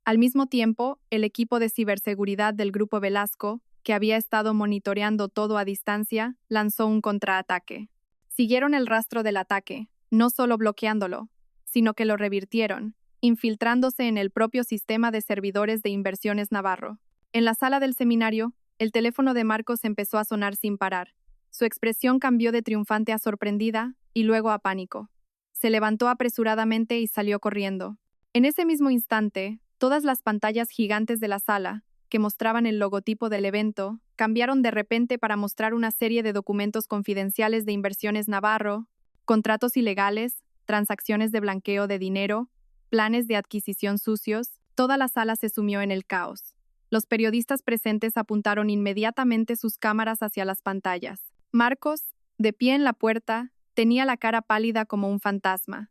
Speaker 1: Al mismo tiempo, el equipo de ciberseguridad del Grupo Velasco, que había estado monitoreando todo a distancia, lanzó un contraataque. Siguieron el rastro del ataque, no solo bloqueándolo, sino que lo revirtieron, infiltrándose en el propio sistema de servidores de Inversiones Navarro. En la sala del seminario, el teléfono de Marcos empezó a sonar sin parar. Su expresión cambió de triunfante a sorprendida y luego a pánico. Se levantó apresuradamente y salió corriendo. En ese mismo instante, todas las pantallas gigantes de la sala, que mostraban el logotipo del evento, cambiaron de repente para mostrar una serie de documentos confidenciales de Inversiones Navarro, contratos ilegales, transacciones de blanqueo de dinero, planes de adquisición sucios. Toda la sala se sumió en el caos. Los periodistas presentes apuntaron inmediatamente sus cámaras hacia las pantallas. Marcos, de pie en la puerta, tenía la cara pálida como un fantasma.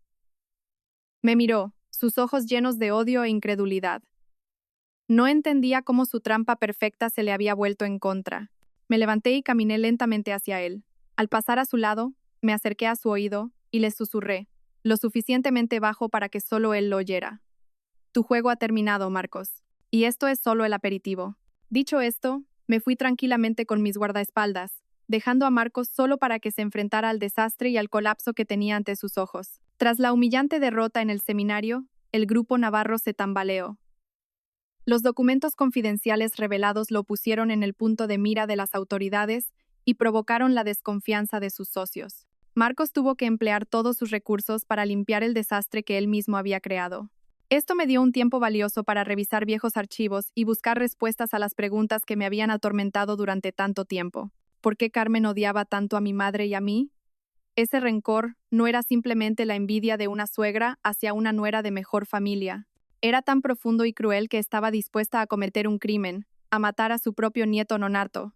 Speaker 1: Me miró, sus ojos llenos de odio e incredulidad. No entendía cómo su trampa perfecta se le había vuelto en contra. Me levanté y caminé lentamente hacia él. Al pasar a su lado, me acerqué a su oído y le susurré, lo suficientemente bajo para que solo él lo oyera. Tu juego ha terminado, Marcos. Y esto es solo el aperitivo. Dicho esto, me fui tranquilamente con mis guardaespaldas, dejando a Marcos solo para que se enfrentara al desastre y al colapso que tenía ante sus ojos. Tras la humillante derrota en el seminario, el grupo navarro se tambaleó. Los documentos confidenciales revelados lo pusieron en el punto de mira de las autoridades y provocaron la desconfianza de sus socios. Marcos tuvo que emplear todos sus recursos para limpiar el desastre que él mismo había creado. Esto me dio un tiempo valioso para revisar viejos archivos y buscar respuestas a las preguntas que me habían atormentado durante tanto tiempo. ¿Por qué Carmen odiaba tanto a mi madre y a mí? Ese rencor no era simplemente la envidia de una suegra hacia una nuera de mejor familia. Era tan profundo y cruel que estaba dispuesta a cometer un crimen, a matar a su propio nieto nonato.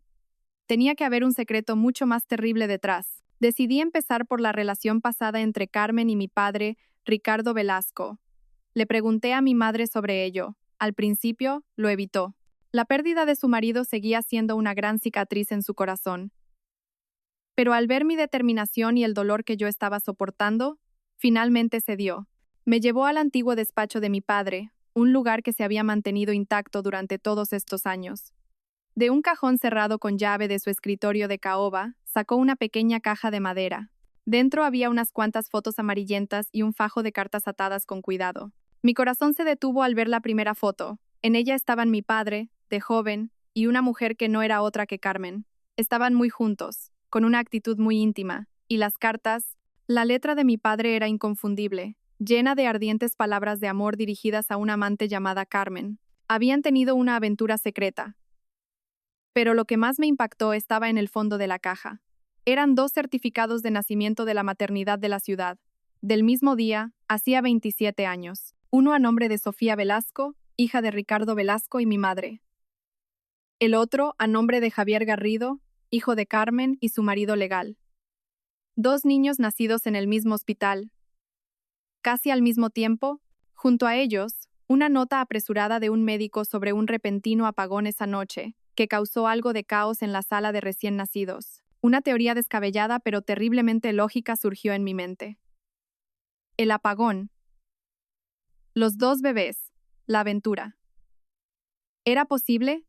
Speaker 1: Tenía que haber un secreto mucho más terrible detrás. Decidí empezar por la relación pasada entre Carmen y mi padre, Ricardo Velasco. Le pregunté a mi madre sobre ello. Al principio, lo evitó. La pérdida de su marido seguía siendo una gran cicatriz en su corazón. Pero al ver mi determinación y el dolor que yo estaba soportando, finalmente cedió. Me llevó al antiguo despacho de mi padre, un lugar que se había mantenido intacto durante todos estos años. De un cajón cerrado con llave de su escritorio de caoba, sacó una pequeña caja de madera. Dentro había unas cuantas fotos amarillentas y un fajo de cartas atadas con cuidado. Mi corazón se detuvo al ver la primera foto. En ella estaban mi padre, de joven, y una mujer que no era otra que Carmen. Estaban muy juntos, con una actitud muy íntima, y las cartas, la letra de mi padre era inconfundible, llena de ardientes palabras de amor dirigidas a una amante llamada Carmen. Habían tenido una aventura secreta. Pero lo que más me impactó estaba en el fondo de la caja. Eran 2 certificados de nacimiento de la maternidad de la ciudad. Del mismo día, hacía 27 años. Uno a nombre de Sofía Velasco, hija de Ricardo Velasco y mi madre. El otro a nombre de Javier Garrido, hijo de Carmen y su marido legal. 2 niños nacidos en el mismo hospital. Casi al mismo tiempo, junto a ellos, una nota apresurada de un médico sobre un repentino apagón esa noche, que causó algo de caos en la sala de recién nacidos. Una teoría descabellada pero terriblemente lógica surgió en mi mente. El apagón. Los 2 bebés. La aventura. ¿Era posible?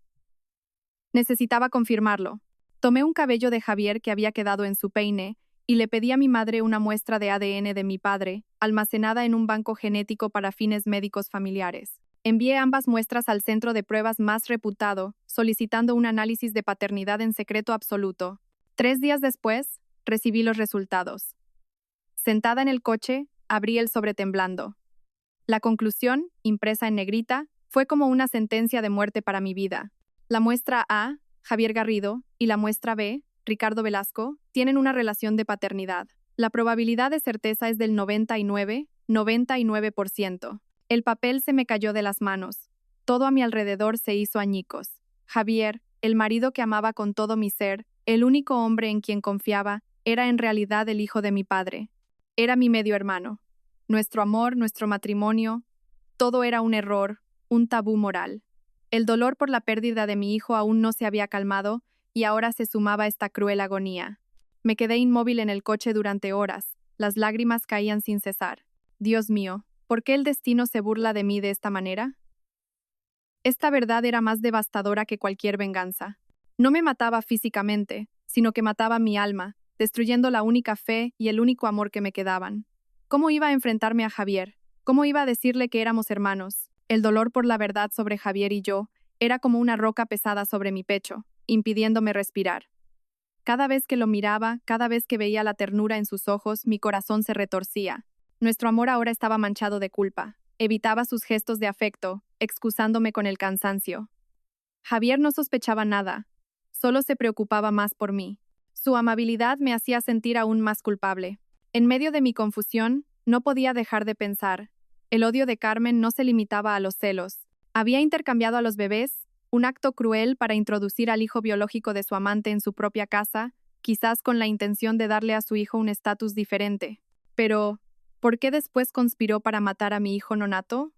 Speaker 1: Necesitaba confirmarlo. Tomé un cabello de Javier que había quedado en su peine y le pedí a mi madre una muestra de ADN de mi padre, almacenada en un banco genético para fines médicos familiares. Envié ambas muestras al centro de pruebas más reputado, solicitando un análisis de paternidad en secreto absoluto. 3 días después, recibí los resultados. Sentada en el coche, abrí el sobre temblando. La conclusión, impresa en negrita, fue como una sentencia de muerte para mi vida. La muestra A, Javier Garrido, y la muestra B, Ricardo Velasco, tienen una relación de paternidad. La probabilidad de certeza es del 99%. El papel se me cayó de las manos. Todo a mi alrededor se hizo añicos. Javier, el marido que amaba con todo mi ser, el único hombre en quien confiaba, era en realidad el hijo de mi padre. Era mi medio hermano. Nuestro amor, nuestro matrimonio, todo era un error, un tabú moral. El dolor por la pérdida de mi hijo aún no se había calmado y ahora se sumaba esta cruel agonía. Me quedé inmóvil en el coche durante horas, las lágrimas caían sin cesar. Dios mío, ¿por qué el destino se burla de mí de esta manera? Esta verdad era más devastadora que cualquier venganza. No me mataba físicamente, sino que mataba mi alma, destruyendo la única fe y el único amor que me quedaban. ¿Cómo iba a enfrentarme a Javier? ¿Cómo iba a decirle que éramos hermanos? El dolor por la verdad sobre Javier y yo era como una roca pesada sobre mi pecho, impidiéndome respirar. Cada vez que lo miraba, cada vez que veía la ternura en sus ojos, mi corazón se retorcía. Nuestro amor ahora estaba manchado de culpa. Evitaba sus gestos de afecto, excusándome con el cansancio. Javier no sospechaba nada, solo se preocupaba más por mí. Su amabilidad me hacía sentir aún más culpable. En medio de mi confusión, no podía dejar de pensar. El odio de Carmen no se limitaba a los celos. Había intercambiado a los bebés, un acto cruel para introducir al hijo biológico de su amante en su propia casa, quizás con la intención de darle a su hijo un estatus diferente. Pero, ¿por qué después conspiró para matar a mi hijo nonato?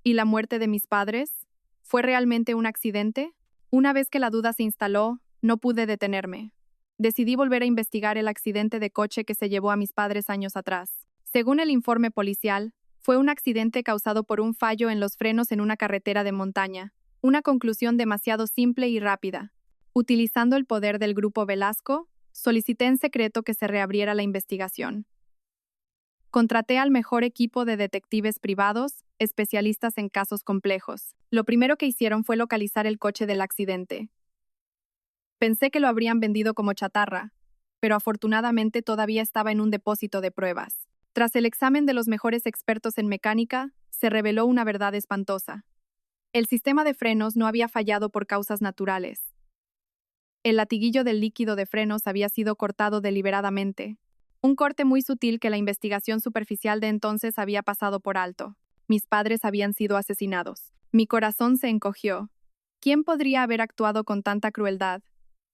Speaker 1: ¿Y la muerte de mis padres? ¿Fue realmente un accidente? Una vez que la duda se instaló, no pude detenerme. Decidí volver a investigar el accidente de coche que se llevó a mis padres años atrás. Según el informe policial, fue un accidente causado por un fallo en los frenos en una carretera de montaña. Una conclusión demasiado simple y rápida. Utilizando el poder del Grupo Velasco, solicité en secreto que se reabriera la investigación. Contraté al mejor equipo de detectives privados, especialistas en casos complejos. Lo primero que hicieron fue localizar el coche del accidente. Pensé que lo habrían vendido como chatarra, pero afortunadamente todavía estaba en un depósito de pruebas. Tras el examen de los mejores expertos en mecánica, se reveló una verdad espantosa. El sistema de frenos no había fallado por causas naturales. El latiguillo del líquido de frenos había sido cortado deliberadamente. Un corte muy sutil que la investigación superficial de entonces había pasado por alto. Mis padres habían sido asesinados. Mi corazón se encogió. ¿Quién podría haber actuado con tanta crueldad?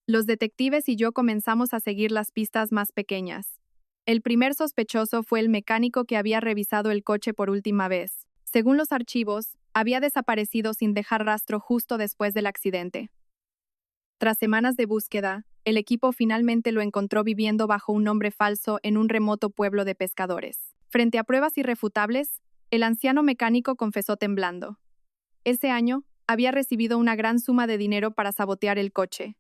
Speaker 1: Los detectives y yo comenzamos a seguir las pistas más pequeñas. El primer sospechoso fue el mecánico que había revisado el coche por última vez. Según los archivos, había desaparecido sin dejar rastro justo después del accidente. Tras semanas de búsqueda, el equipo finalmente lo encontró viviendo bajo un nombre falso en un remoto pueblo de pescadores. Frente a pruebas irrefutables, el anciano mecánico confesó temblando. Ese año, había recibido una gran suma de dinero para sabotear el coche.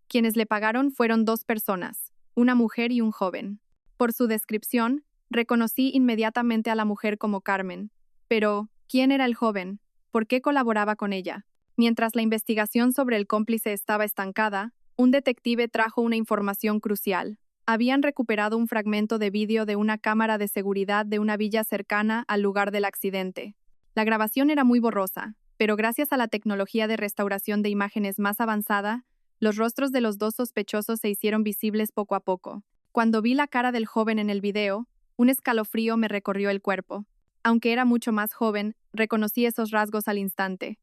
Speaker 1: Quienes le pagaron fueron dos personas, una mujer y un joven. Por su descripción, reconocí inmediatamente a la mujer como Carmen. Pero, ¿quién era el joven? ¿Por qué colaboraba con ella? Mientras la investigación sobre el cómplice estaba estancada, un detective trajo una información crucial. Habían recuperado un fragmento de vídeo de una cámara de seguridad de una villa cercana al lugar del accidente. La grabación era muy borrosa, pero gracias a la tecnología de restauración de imágenes más avanzada, los rostros de los dos sospechosos se hicieron visibles poco a poco. Cuando vi la cara del joven en el video, un escalofrío me recorrió el cuerpo. Aunque era mucho más joven, reconocí esos rasgos al instante.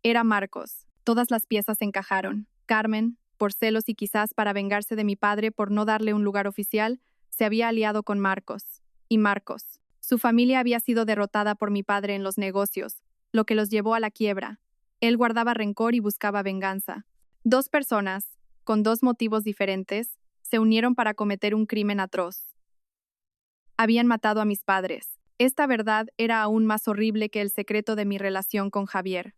Speaker 1: Era Marcos. Todas las piezas encajaron. Carmen, por celos y quizás para vengarse de mi padre por no darle un lugar oficial, se había aliado con Marcos. Y Marcos. Su familia había sido derrotada por mi padre en los negocios, lo que los llevó a la quiebra. Él guardaba rencor y buscaba venganza. Dos personas, con dos motivos diferentes, se unieron para cometer un crimen atroz. Habían matado a mis padres. Esta verdad era aún más horrible que el secreto de mi relación con Javier.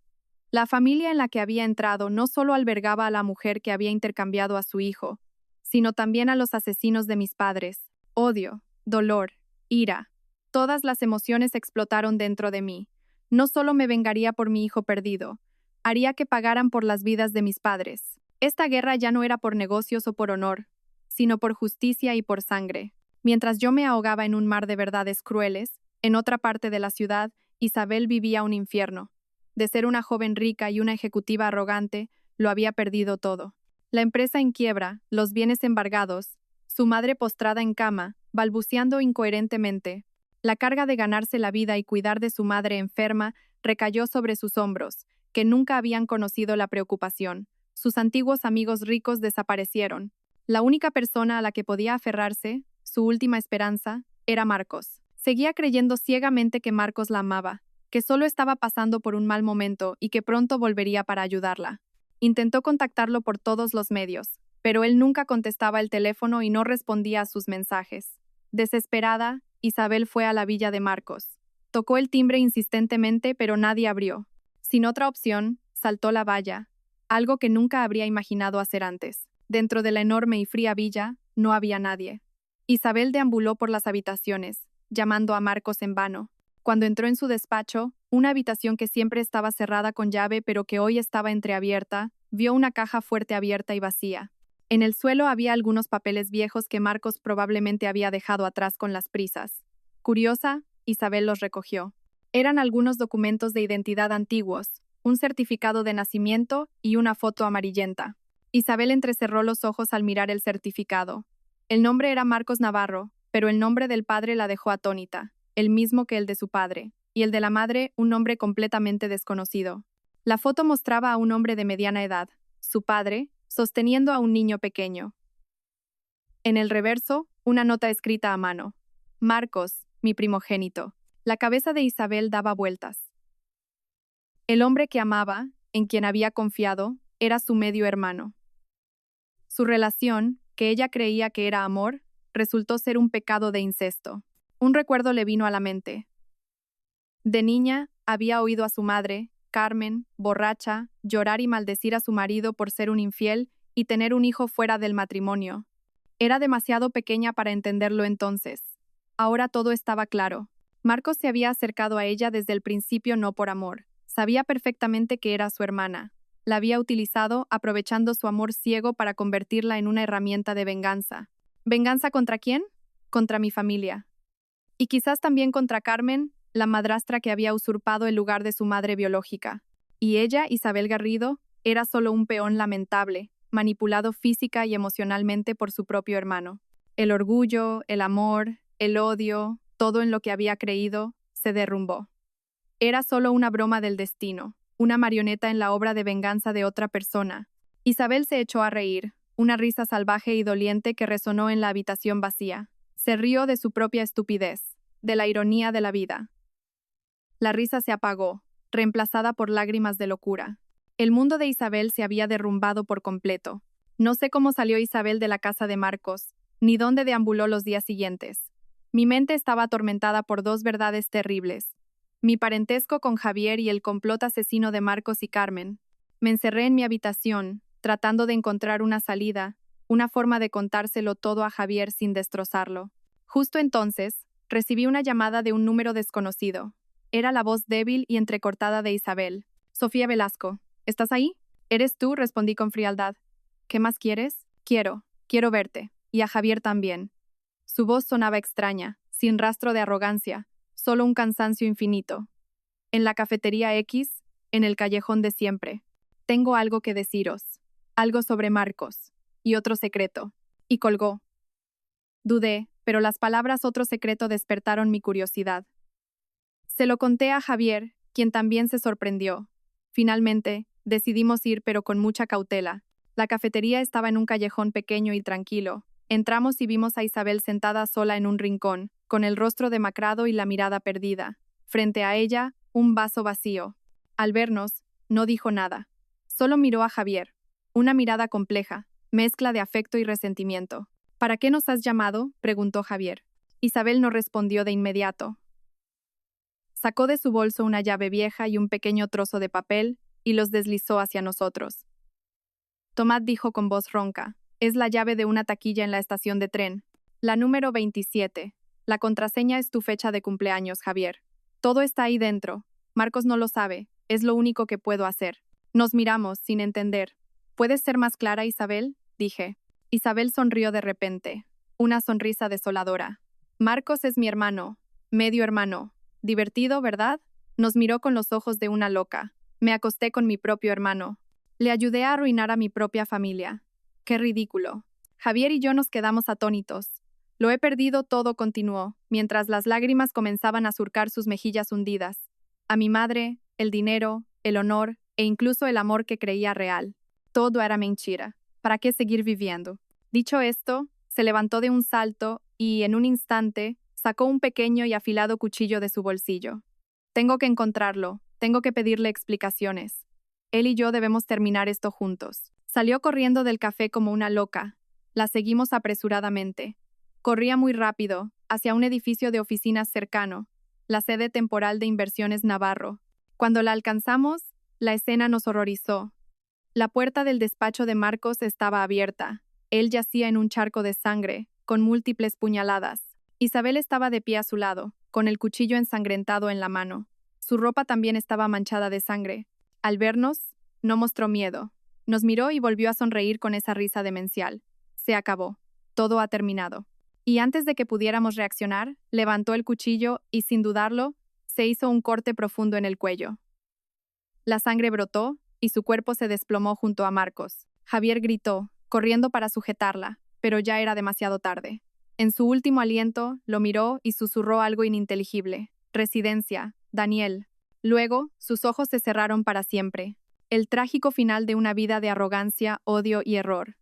Speaker 1: La familia en la que había entrado no solo albergaba a la mujer que había intercambiado a su hijo, sino también a los asesinos de mis padres. Odio, dolor, ira. Todas las emociones explotaron dentro de mí. No solo me vengaría por mi hijo perdido, haría que pagaran por las vidas de mis padres. Esta guerra ya no era por negocios o por honor, sino por justicia y por sangre. Mientras yo me ahogaba en un mar de verdades crueles, en otra parte de la ciudad, Isabel vivía un infierno. De ser una joven rica y una ejecutiva arrogante, lo había perdido todo. La empresa en quiebra, los bienes embargados, su madre postrada en cama, balbuceando incoherentemente. La carga de ganarse la vida y cuidar de su madre enferma recayó sobre sus hombros, que nunca habían conocido la preocupación. Sus antiguos amigos ricos desaparecieron. La única persona a la que podía aferrarse, su última esperanza, era Marcos. Seguía creyendo ciegamente que Marcos la amaba, que solo estaba pasando por un mal momento y que pronto volvería para ayudarla. Intentó contactarlo por todos los medios, pero él nunca contestaba el teléfono y no respondía a sus mensajes. Desesperada, Isabel fue a la villa de Marcos. Tocó el timbre insistentemente, pero nadie abrió. Sin otra opción, saltó la valla, algo que nunca habría imaginado hacer antes. Dentro de la enorme y fría villa, no había nadie. Isabel deambuló por las habitaciones, llamando a Marcos en vano. Cuando entró en su despacho, una habitación que siempre estaba cerrada con llave pero que hoy estaba entreabierta, vio una caja fuerte abierta y vacía. En el suelo había algunos papeles viejos que Marcos probablemente había dejado atrás con las prisas. Curiosa, Isabel los recogió. Eran algunos documentos de identidad antiguos, un certificado de nacimiento y una foto amarillenta. Isabel entrecerró los ojos al mirar el certificado. El nombre era Marcos Navarro, pero el nombre del padre la dejó atónita, el mismo que el de su padre, y el de la madre un nombre completamente desconocido. La foto mostraba a un hombre de mediana edad, su padre, sosteniendo a un niño pequeño. En el reverso, una nota escrita a mano. Marcos, mi primogénito. La cabeza de Isabel daba vueltas. El hombre que amaba, en quien había confiado, era su medio hermano. Su relación, que ella creía que era amor, resultó ser un pecado de incesto. Un recuerdo le vino a la mente. De niña, había oído a su madre, Carmen, borracha, llorar y maldecir a su marido por ser un infiel y tener un hijo fuera del matrimonio. Era demasiado pequeña para entenderlo entonces. Ahora todo estaba claro. Marcos se había acercado a ella desde el principio no por amor. Sabía perfectamente que era su hermana. La había utilizado, aprovechando su amor ciego para convertirla en una herramienta de venganza. ¿Venganza contra quién? Contra mi familia. Y quizás también contra Carmen, la madrastra que había usurpado el lugar de su madre biológica. Y ella, Isabel Garrido, era solo un peón lamentable, manipulado física y emocionalmente por su propio hermano. El orgullo, el amor, el odio, todo en lo que había creído, se derrumbó. Era solo una broma del destino, una marioneta en la obra de venganza de otra persona. Isabel se echó a reír, una risa salvaje y doliente que resonó en la habitación vacía. Se rió de su propia estupidez, de la ironía de la vida. La risa se apagó, reemplazada por lágrimas de locura. El mundo de Isabel se había derrumbado por completo. No sé cómo salió Isabel de la casa de Marcos, ni dónde deambuló los días siguientes. Mi mente estaba atormentada por dos verdades terribles: mi parentesco con Javier y el complot asesino de Marcos y Carmen. Me encerré en mi habitación, tratando de encontrar una salida, una forma de contárselo todo a Javier sin destrozarlo. Justo entonces, recibí una llamada de un número desconocido. Era la voz débil y entrecortada de Isabel. Sofía Velasco, ¿estás ahí? ¿Eres tú?, respondí con frialdad. ¿Qué más quieres? Quiero verte. Y a Javier también. Su voz sonaba extraña, sin rastro de arrogancia, solo un cansancio infinito. En la cafetería X, en el callejón de siempre. Tengo algo que deciros. Algo sobre Marcos. Y otro secreto. Y colgó. Dudé, pero las palabras otro secreto despertaron mi curiosidad. Se lo conté a Javier, quien también se sorprendió. Finalmente, decidimos ir, pero con mucha cautela. La cafetería estaba en un callejón pequeño y tranquilo. Entramos y vimos a Isabel sentada sola en un rincón, con el rostro demacrado y la mirada perdida. Frente a ella, un vaso vacío. Al vernos, no dijo nada. Solo miró a Javier. Una mirada compleja, mezcla de afecto y resentimiento. ¿Para qué nos has llamado?, preguntó Javier. Isabel no respondió de inmediato. Sacó de su bolso una llave vieja y un pequeño trozo de papel y los deslizó hacia nosotros. Tomás dijo con voz ronca: es la llave de una taquilla en la estación de tren. La número 27. La contraseña es tu fecha de cumpleaños, Javier. Todo está ahí dentro. Marcos no lo sabe. Es lo único que puedo hacer. Nos miramos, sin entender. ¿Puedes ser más clara, Isabel?, dije. Isabel sonrió de repente. Una sonrisa desoladora. Marcos es mi hermano. Medio hermano. Divertido, ¿verdad? Nos miró con los ojos de una loca. Me acosté con mi propio hermano. Le ayudé a arruinar a mi propia familia. ¡Qué ridículo! Javier y yo nos quedamos atónitos. Lo he perdido todo, continuó, mientras las lágrimas comenzaban a surcar sus mejillas hundidas. A mi madre, el dinero, el honor e incluso el amor que creía real. Todo era mentira. ¿Para qué seguir viviendo? Dicho esto, se levantó de un salto y, en un instante, sacó un pequeño y afilado cuchillo de su bolsillo. Tengo que encontrarlo. Tengo que pedirle explicaciones. Él y yo debemos terminar esto juntos. Salió corriendo del café como una loca. La seguimos apresuradamente. Corría muy rápido, hacia un edificio de oficinas cercano, la sede temporal de Inversiones Navarro. Cuando la alcanzamos, la escena nos horrorizó. La puerta del despacho de Marcos estaba abierta. Él yacía en un charco de sangre, con múltiples puñaladas. Isabel estaba de pie a su lado, con el cuchillo ensangrentado en la mano. Su ropa también estaba manchada de sangre. Al vernos, no mostró miedo. Nos miró y volvió a sonreír con esa risa demencial. Se acabó. Todo ha terminado. Y antes de que pudiéramos reaccionar, levantó el cuchillo y, sin dudarlo, se hizo un corte profundo en el cuello. La sangre brotó y su cuerpo se desplomó junto a Marcos. Javier gritó, corriendo para sujetarla, pero ya era demasiado tarde. En su último aliento, lo miró y susurró algo ininteligible. Residencia, Daniel. Luego, sus ojos se cerraron para siempre. El trágico final de una vida de arrogancia, odio y error.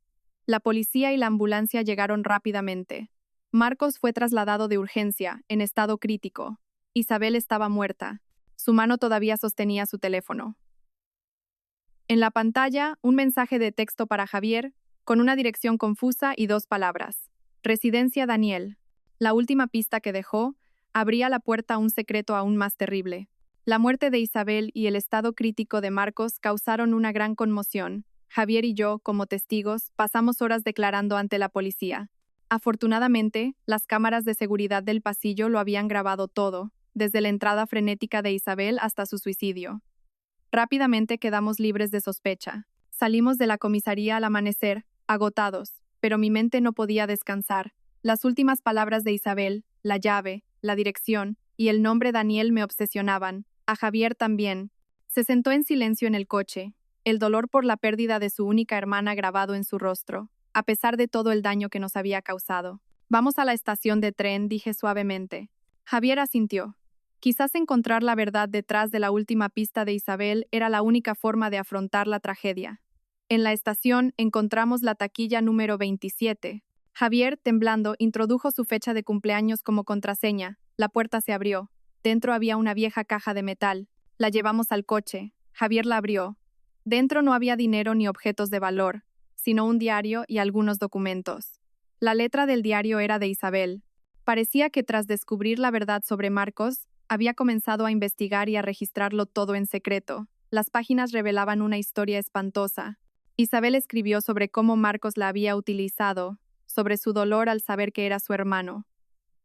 Speaker 1: La policía y la ambulancia llegaron rápidamente. Marcos fue trasladado de urgencia, en estado crítico. Isabel estaba muerta. Su mano todavía sostenía su teléfono. En la pantalla, un mensaje de texto para Javier, con una dirección confusa y dos palabras. Residencia Daniel. La última pista que dejó abría la puerta a un secreto aún más terrible. La muerte de Isabel y el estado crítico de Marcos causaron una gran conmoción. Javier y yo, como testigos, pasamos horas declarando ante la policía. Afortunadamente, las cámaras de seguridad del pasillo lo habían grabado todo, desde la entrada frenética de Isabel hasta su suicidio. Rápidamente quedamos libres de sospecha. Salimos de la comisaría al amanecer, agotados, pero mi mente no podía descansar. Las últimas palabras de Isabel, la llave, la dirección y el nombre Daniel me obsesionaban. A Javier también. Se sentó en silencio en el coche, el dolor por la pérdida de su única hermana grabado en su rostro, a pesar de todo el daño que nos había causado. Vamos a la estación de tren, dije suavemente. Javier asintió. Quizás encontrar la verdad detrás de la última pista de Isabel era la única forma de afrontar la tragedia. En la estación encontramos la taquilla número 27. Javier, temblando, introdujo su fecha de cumpleaños como contraseña. La puerta se abrió. Dentro había una vieja caja de metal. La llevamos al coche. Javier la abrió. Dentro no había dinero ni objetos de valor, sino un diario y algunos documentos. La letra del diario era de Isabel. Parecía que tras descubrir la verdad sobre Marcos, había comenzado a investigar y a registrarlo todo en secreto. Las páginas revelaban una historia espantosa. Isabel escribió sobre cómo Marcos la había utilizado, sobre su dolor al saber que era su hermano.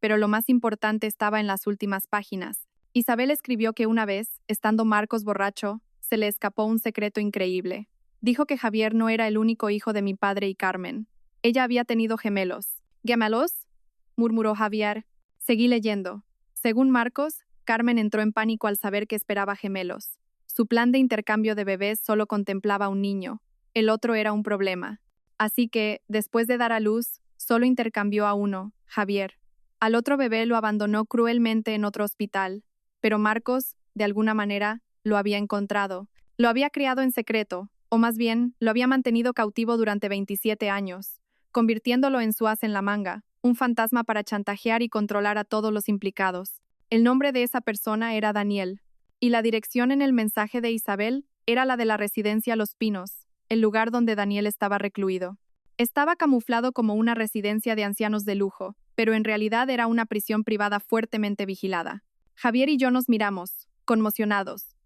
Speaker 1: Pero lo más importante estaba en las últimas páginas. Isabel escribió que una vez, estando Marcos borracho, se le escapó un secreto increíble. Dijo que Javier no era el único hijo de mi padre y Carmen. Ella había tenido gemelos. ¿Gemelos?, murmuró Javier. Seguí leyendo. Según Marcos, Carmen entró en pánico al saber que esperaba gemelos. Su plan de intercambio de bebés solo contemplaba un niño. El otro era un problema. Así que, después de dar a luz, solo intercambió a uno, Javier. Al otro bebé lo abandonó cruelmente en otro hospital, pero Marcos, de alguna manera, lo había encontrado. Lo había criado en secreto, o más bien, lo había mantenido cautivo durante 27 años, convirtiéndolo en su as en la manga, un fantasma para chantajear y controlar a todos los implicados. El nombre de esa persona era Daniel, y la dirección en el mensaje de Isabel era la de la residencia Los Pinos, el lugar donde Daniel estaba recluido. Estaba camuflado como una residencia de ancianos de lujo, pero en realidad era una prisión privada fuertemente vigilada. Javier y yo nos miramos, conmocionados.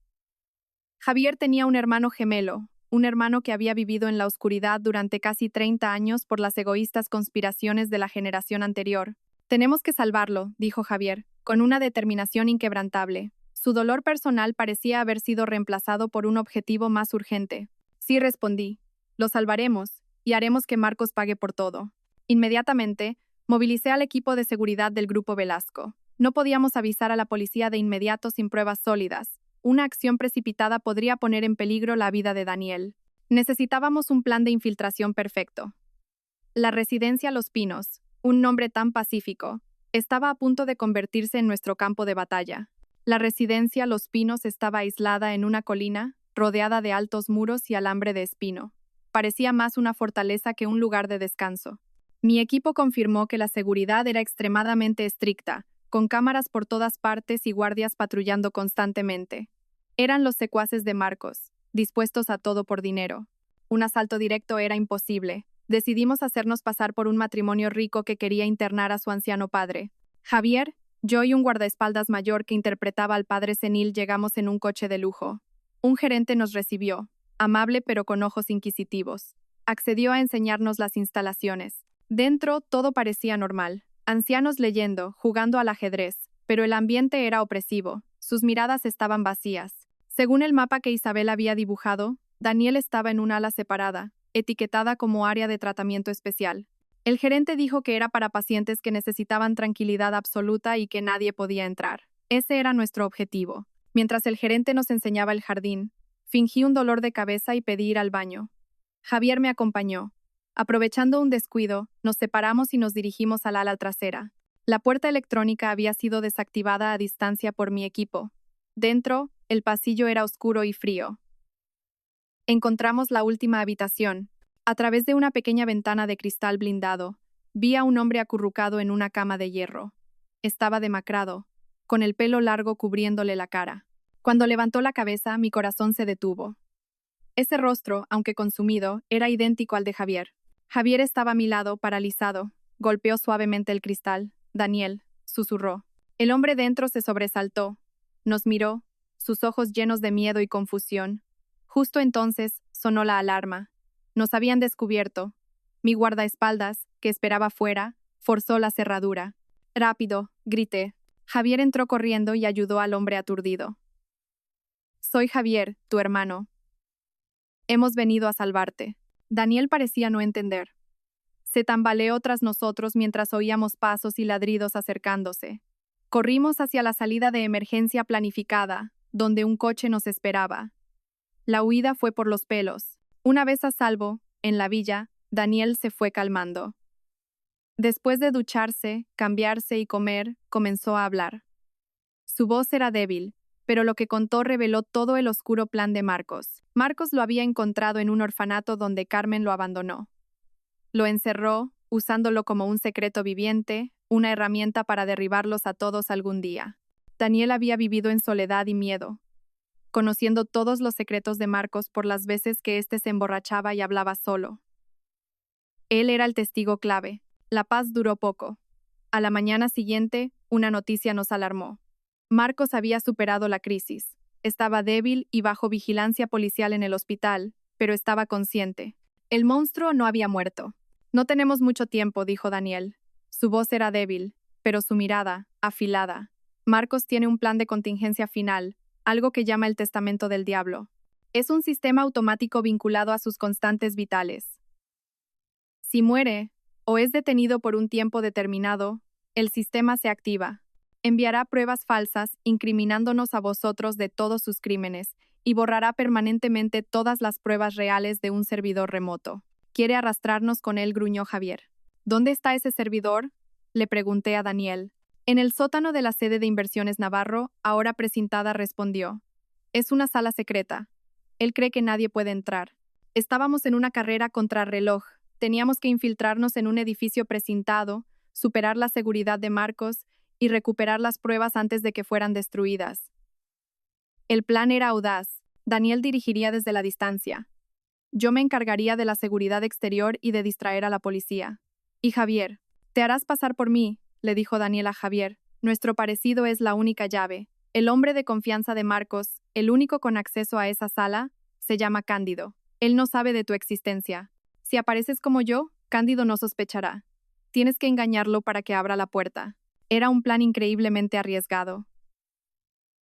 Speaker 1: Javier tenía un hermano gemelo, un hermano que había vivido en la oscuridad durante casi 30 años por las egoístas conspiraciones de la generación anterior. Tenemos que salvarlo, dijo Javier, con una determinación inquebrantable. Su dolor personal parecía haber sido reemplazado por un objetivo más urgente. Sí, respondí. Lo salvaremos, y haremos que Marcos pague por todo. Inmediatamente, movilicé al equipo de seguridad del Grupo Velasco. No podíamos avisar a la policía de inmediato sin pruebas sólidas. Una acción precipitada podría poner en peligro la vida de Daniel. Necesitábamos un plan de infiltración perfecto. La residencia Los Pinos, un nombre tan pacífico, estaba a punto de convertirse en nuestro campo de batalla. La residencia Los Pinos estaba aislada en una colina, rodeada de altos muros y alambre de espino. Parecía más una fortaleza que un lugar de descanso. Mi equipo confirmó que la seguridad era extremadamente estricta, con cámaras por todas partes y guardias patrullando constantemente. Eran los secuaces de Marcos, dispuestos a todo por dinero. Un asalto directo era imposible. Decidimos hacernos pasar por un matrimonio rico que quería internar a su anciano padre. Javier, yo y un guardaespaldas mayor que interpretaba al padre senil llegamos en un coche de lujo. Un gerente nos recibió, amable pero con ojos inquisitivos. Accedió a enseñarnos las instalaciones. Dentro todo parecía normal. Ancianos leyendo, jugando al ajedrez, pero el ambiente era opresivo. Sus miradas estaban vacías. Según el mapa que Isabel había dibujado, Daniel estaba en un ala separada, etiquetada como área de tratamiento especial. El gerente dijo que era para pacientes que necesitaban tranquilidad absoluta y que nadie podía entrar. Ese era nuestro objetivo. Mientras el gerente nos enseñaba el jardín, fingí un dolor de cabeza y pedí ir al baño. Javier me acompañó. Aprovechando un descuido, nos separamos y nos dirigimos al ala trasera. La puerta electrónica había sido desactivada a distancia por mi equipo. Dentro, el pasillo era oscuro y frío. Encontramos la última habitación. A través de una pequeña ventana de cristal blindado, vi a un hombre acurrucado en una cama de hierro. Estaba demacrado, con el pelo largo cubriéndole la cara. Cuando levantó la cabeza, mi corazón se detuvo. Ese rostro, aunque consumido, era idéntico al de Javier. Javier estaba a mi lado, paralizado. Golpeó suavemente el cristal. Daniel, susurró. El hombre dentro se sobresaltó. Nos miró. sus ojos llenos de miedo y confusión. Justo entonces sonó la alarma. Nos habían descubierto. Mi guardaespaldas, que esperaba fuera, forzó la cerradura. Rápido, grité. Javier entró corriendo y ayudó al hombre aturdido. Soy Javier, tu hermano. Hemos venido a salvarte. Daniel parecía no entender. Se tambaleó tras nosotros mientras oíamos pasos y ladridos acercándose. Corrimos hacia la salida de emergencia planificada, donde un coche nos esperaba. La huida fue por los pelos. Una vez a salvo, en la villa, Daniel se fue calmando. Después de ducharse, cambiarse y comer, comenzó a hablar. Su voz era débil, pero lo que contó reveló todo el oscuro plan de Marcos. Marcos lo había encontrado en un orfanato donde Carmen lo abandonó. Lo encerró, usándolo como un secreto viviente, una herramienta para derribarlos a todos algún día. Daniel había vivido en soledad y miedo, conociendo todos los secretos de Marcos por las veces que éste se emborrachaba y hablaba solo. Él era el testigo clave. La paz duró poco. A la mañana siguiente, una noticia nos alarmó. Marcos había superado la crisis. Estaba débil y bajo vigilancia policial en el hospital, pero estaba consciente. El monstruo no había muerto. No tenemos mucho tiempo, dijo Daniel. Su voz era débil, pero su mirada, afilada. Marcos tiene un plan de contingencia final, algo que llama el testamento del diablo. Es un sistema automático vinculado a sus constantes vitales. Si muere, o es detenido por un tiempo determinado, el sistema se activa. Enviará pruebas falsas incriminándonos a vosotros de todos sus crímenes y borrará permanentemente todas las pruebas reales de un servidor remoto. Quiere arrastrarnos con él, gruñó Javier. ¿Dónde está ese servidor?, le pregunté a Daniel. En el sótano de la sede de Inversiones Navarro, ahora precintada, respondió. Es una sala secreta. Él cree que nadie puede entrar. Estábamos en una carrera contrarreloj. Teníamos que infiltrarnos en un edificio precintado, superar la seguridad de Marcos y recuperar las pruebas antes de que fueran destruidas. El plan era audaz. Daniel dirigiría desde la distancia. Yo me encargaría de la seguridad exterior y de distraer a la policía. Y Javier, te harás pasar por mí, le dijo Daniel a Javier. Nuestro parecido es la única llave. El hombre de confianza de Marcos, el único con acceso a esa sala, se llama Cándido. Él no sabe de tu existencia. Si apareces como yo, Cándido no sospechará. Tienes que engañarlo para que abra la puerta. Era un plan increíblemente arriesgado.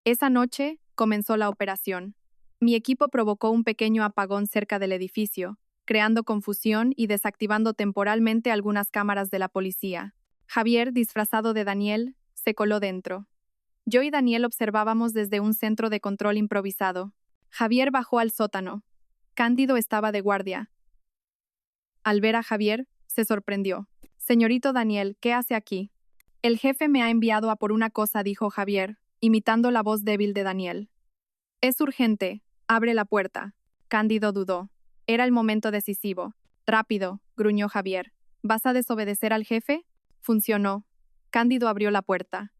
Speaker 1: Esa noche comenzó la operación. Mi equipo provocó un pequeño apagón cerca del edificio, creando confusión y desactivando temporalmente algunas cámaras de la policía. Javier, disfrazado de Daniel, se coló dentro. Yo y Daniel observábamos desde un centro de control improvisado. Javier bajó al sótano. Cándido estaba de guardia. Al ver a Javier, se sorprendió. Señorito Daniel, ¿qué hace aquí? El jefe me ha enviado a por una cosa, dijo Javier, imitando la voz débil de Daniel. Es urgente. Abre la puerta. Cándido dudó. Era el momento decisivo. Rápido, gruñó Javier. ¿Vas a desobedecer al jefe? Funcionó. Cándido abrió la puerta.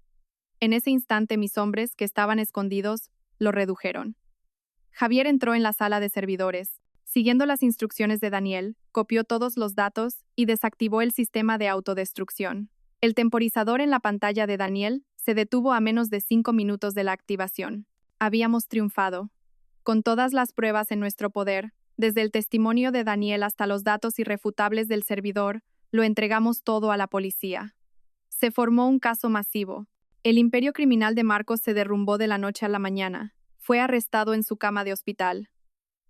Speaker 1: En ese instante mis hombres, que estaban escondidos, lo redujeron. Javier entró en la sala de servidores. Siguiendo las instrucciones de Daniel, copió todos los datos y desactivó el sistema de autodestrucción. El temporizador en la pantalla de Daniel se detuvo a menos de 5 minutos de la activación. Habíamos triunfado. Con todas las pruebas en nuestro poder, desde el testimonio de Daniel hasta los datos irrefutables del servidor, lo entregamos todo a la policía. Se formó un caso masivo. El imperio criminal de Marcos se derrumbó de la noche a la mañana. Fue arrestado en su cama de hospital.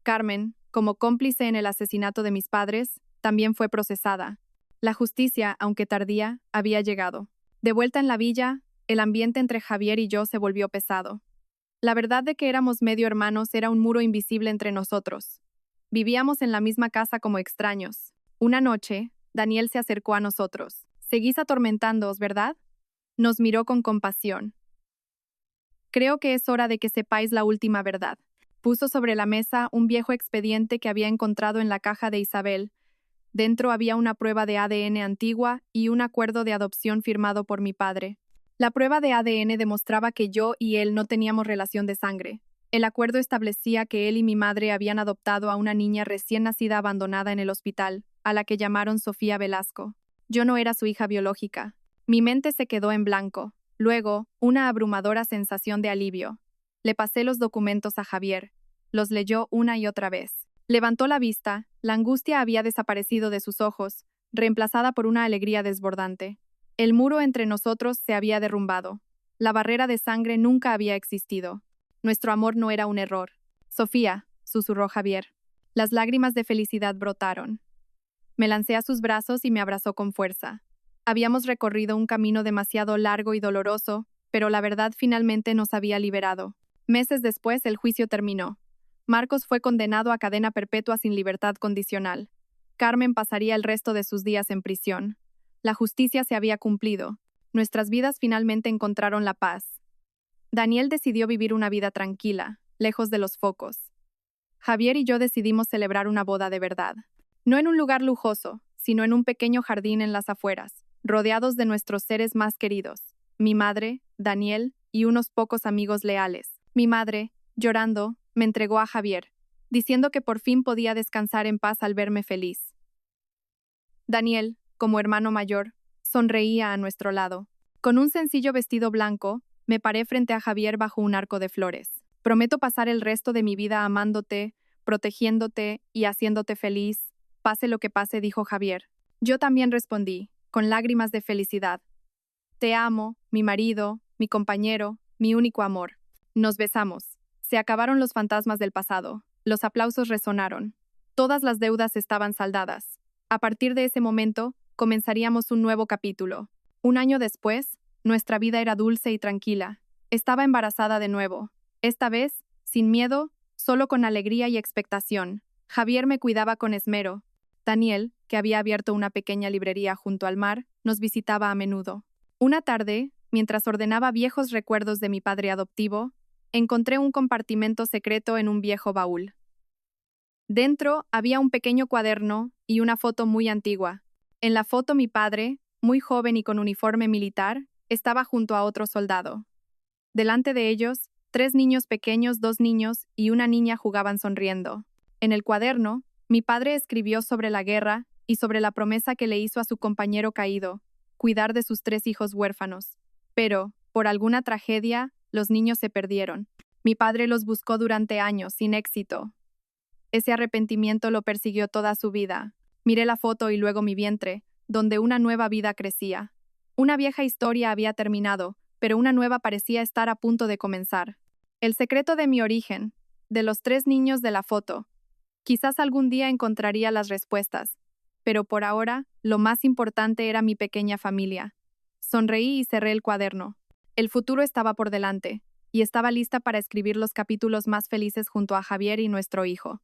Speaker 1: Carmen, como cómplice en el asesinato de mis padres, también fue procesada. La justicia, aunque tardía, había llegado. De vuelta en la villa, el ambiente entre Javier y yo se volvió pesado. La verdad de que éramos medio hermanos era un muro invisible entre nosotros. Vivíamos en la misma casa como extraños. Una noche, Daniel se acercó a nosotros. «Seguís atormentándoos, ¿verdad?». Nos miró con compasión. «Creo que es hora de que sepáis la última verdad». Puso sobre la mesa un viejo expediente que había encontrado en la caja de Isabel. Dentro había una prueba de ADN antigua y un acuerdo de adopción firmado por mi padre. La prueba de ADN demostraba que yo y él no teníamos relación de sangre. El acuerdo establecía que él y mi madre habían adoptado a una niña recién nacida abandonada en el hospital, a la que llamaron Sofía Velasco. Yo no era su hija biológica. Mi mente se quedó en blanco. Luego, una abrumadora sensación de alivio. Le pasé los documentos a Javier. Los leyó una y otra vez. Levantó la vista, la angustia había desaparecido de sus ojos, reemplazada por una alegría desbordante. El muro entre nosotros se había derrumbado. La barrera de sangre nunca había existido. Nuestro amor no era un error. Sofía, susurró Javier. Las lágrimas de felicidad brotaron. Me lancé a sus brazos y me abrazó con fuerza. Habíamos recorrido un camino demasiado largo y doloroso, pero la verdad finalmente nos había liberado. Meses después el juicio terminó. Marcos fue condenado a cadena perpetua sin libertad condicional. Carmen pasaría el resto de sus días en prisión. La justicia se había cumplido. Nuestras vidas finalmente encontraron la paz. Daniel decidió vivir una vida tranquila, lejos de los focos. Javier y yo decidimos celebrar una boda de verdad. No en un lugar lujoso, sino en un pequeño jardín en las afueras, rodeados de nuestros seres más queridos, mi madre, Daniel y unos pocos amigos leales. Mi madre, llorando, me entregó a Javier, diciendo que por fin podía descansar en paz al verme feliz. Daniel, como hermano mayor, sonreía a nuestro lado. Con un sencillo vestido blanco, me paré frente a Javier bajo un arco de flores. Prometo pasar el resto de mi vida amándote, protegiéndote y haciéndote feliz, pase lo que pase, dijo Javier. Yo también respondí, con lágrimas de felicidad. Te amo, mi marido, mi compañero, mi único amor. Nos besamos. Se acabaron los fantasmas del pasado. Los aplausos resonaron. Todas las deudas estaban saldadas. A partir de ese momento, comenzaríamos un nuevo capítulo. Un año después, nuestra vida era dulce y tranquila. Estaba embarazada de nuevo. Esta vez, sin miedo, solo con alegría y expectación. Javier me cuidaba con esmero. Daniel, que había abierto una pequeña librería junto al mar, nos visitaba a menudo. Una tarde, mientras ordenaba viejos recuerdos de mi padre adoptivo, encontré un compartimento secreto en un viejo baúl. Dentro había un pequeño cuaderno y una foto muy antigua. En la foto mi padre, muy joven y con uniforme militar, estaba junto a otro soldado. Delante de ellos, 3 niños pequeños, 2 niños y una niña jugaban sonriendo. En el cuaderno, mi padre escribió sobre la guerra y sobre la promesa que le hizo a su compañero caído, cuidar de sus 3 hijos huérfanos. Pero, por alguna tragedia, los niños se perdieron. Mi padre los buscó durante años, sin éxito. Ese arrepentimiento lo persiguió toda su vida. Miré la foto y luego mi vientre, donde una nueva vida crecía. Una vieja historia había terminado, pero una nueva parecía estar a punto de comenzar. El secreto de mi origen, de los 3 niños de la foto. Quizás algún día encontraría las respuestas, pero por ahora, lo más importante era mi pequeña familia. Sonreí y cerré el cuaderno. El futuro estaba por delante, y estaba lista para escribir los capítulos más felices junto a Javier y nuestro hijo.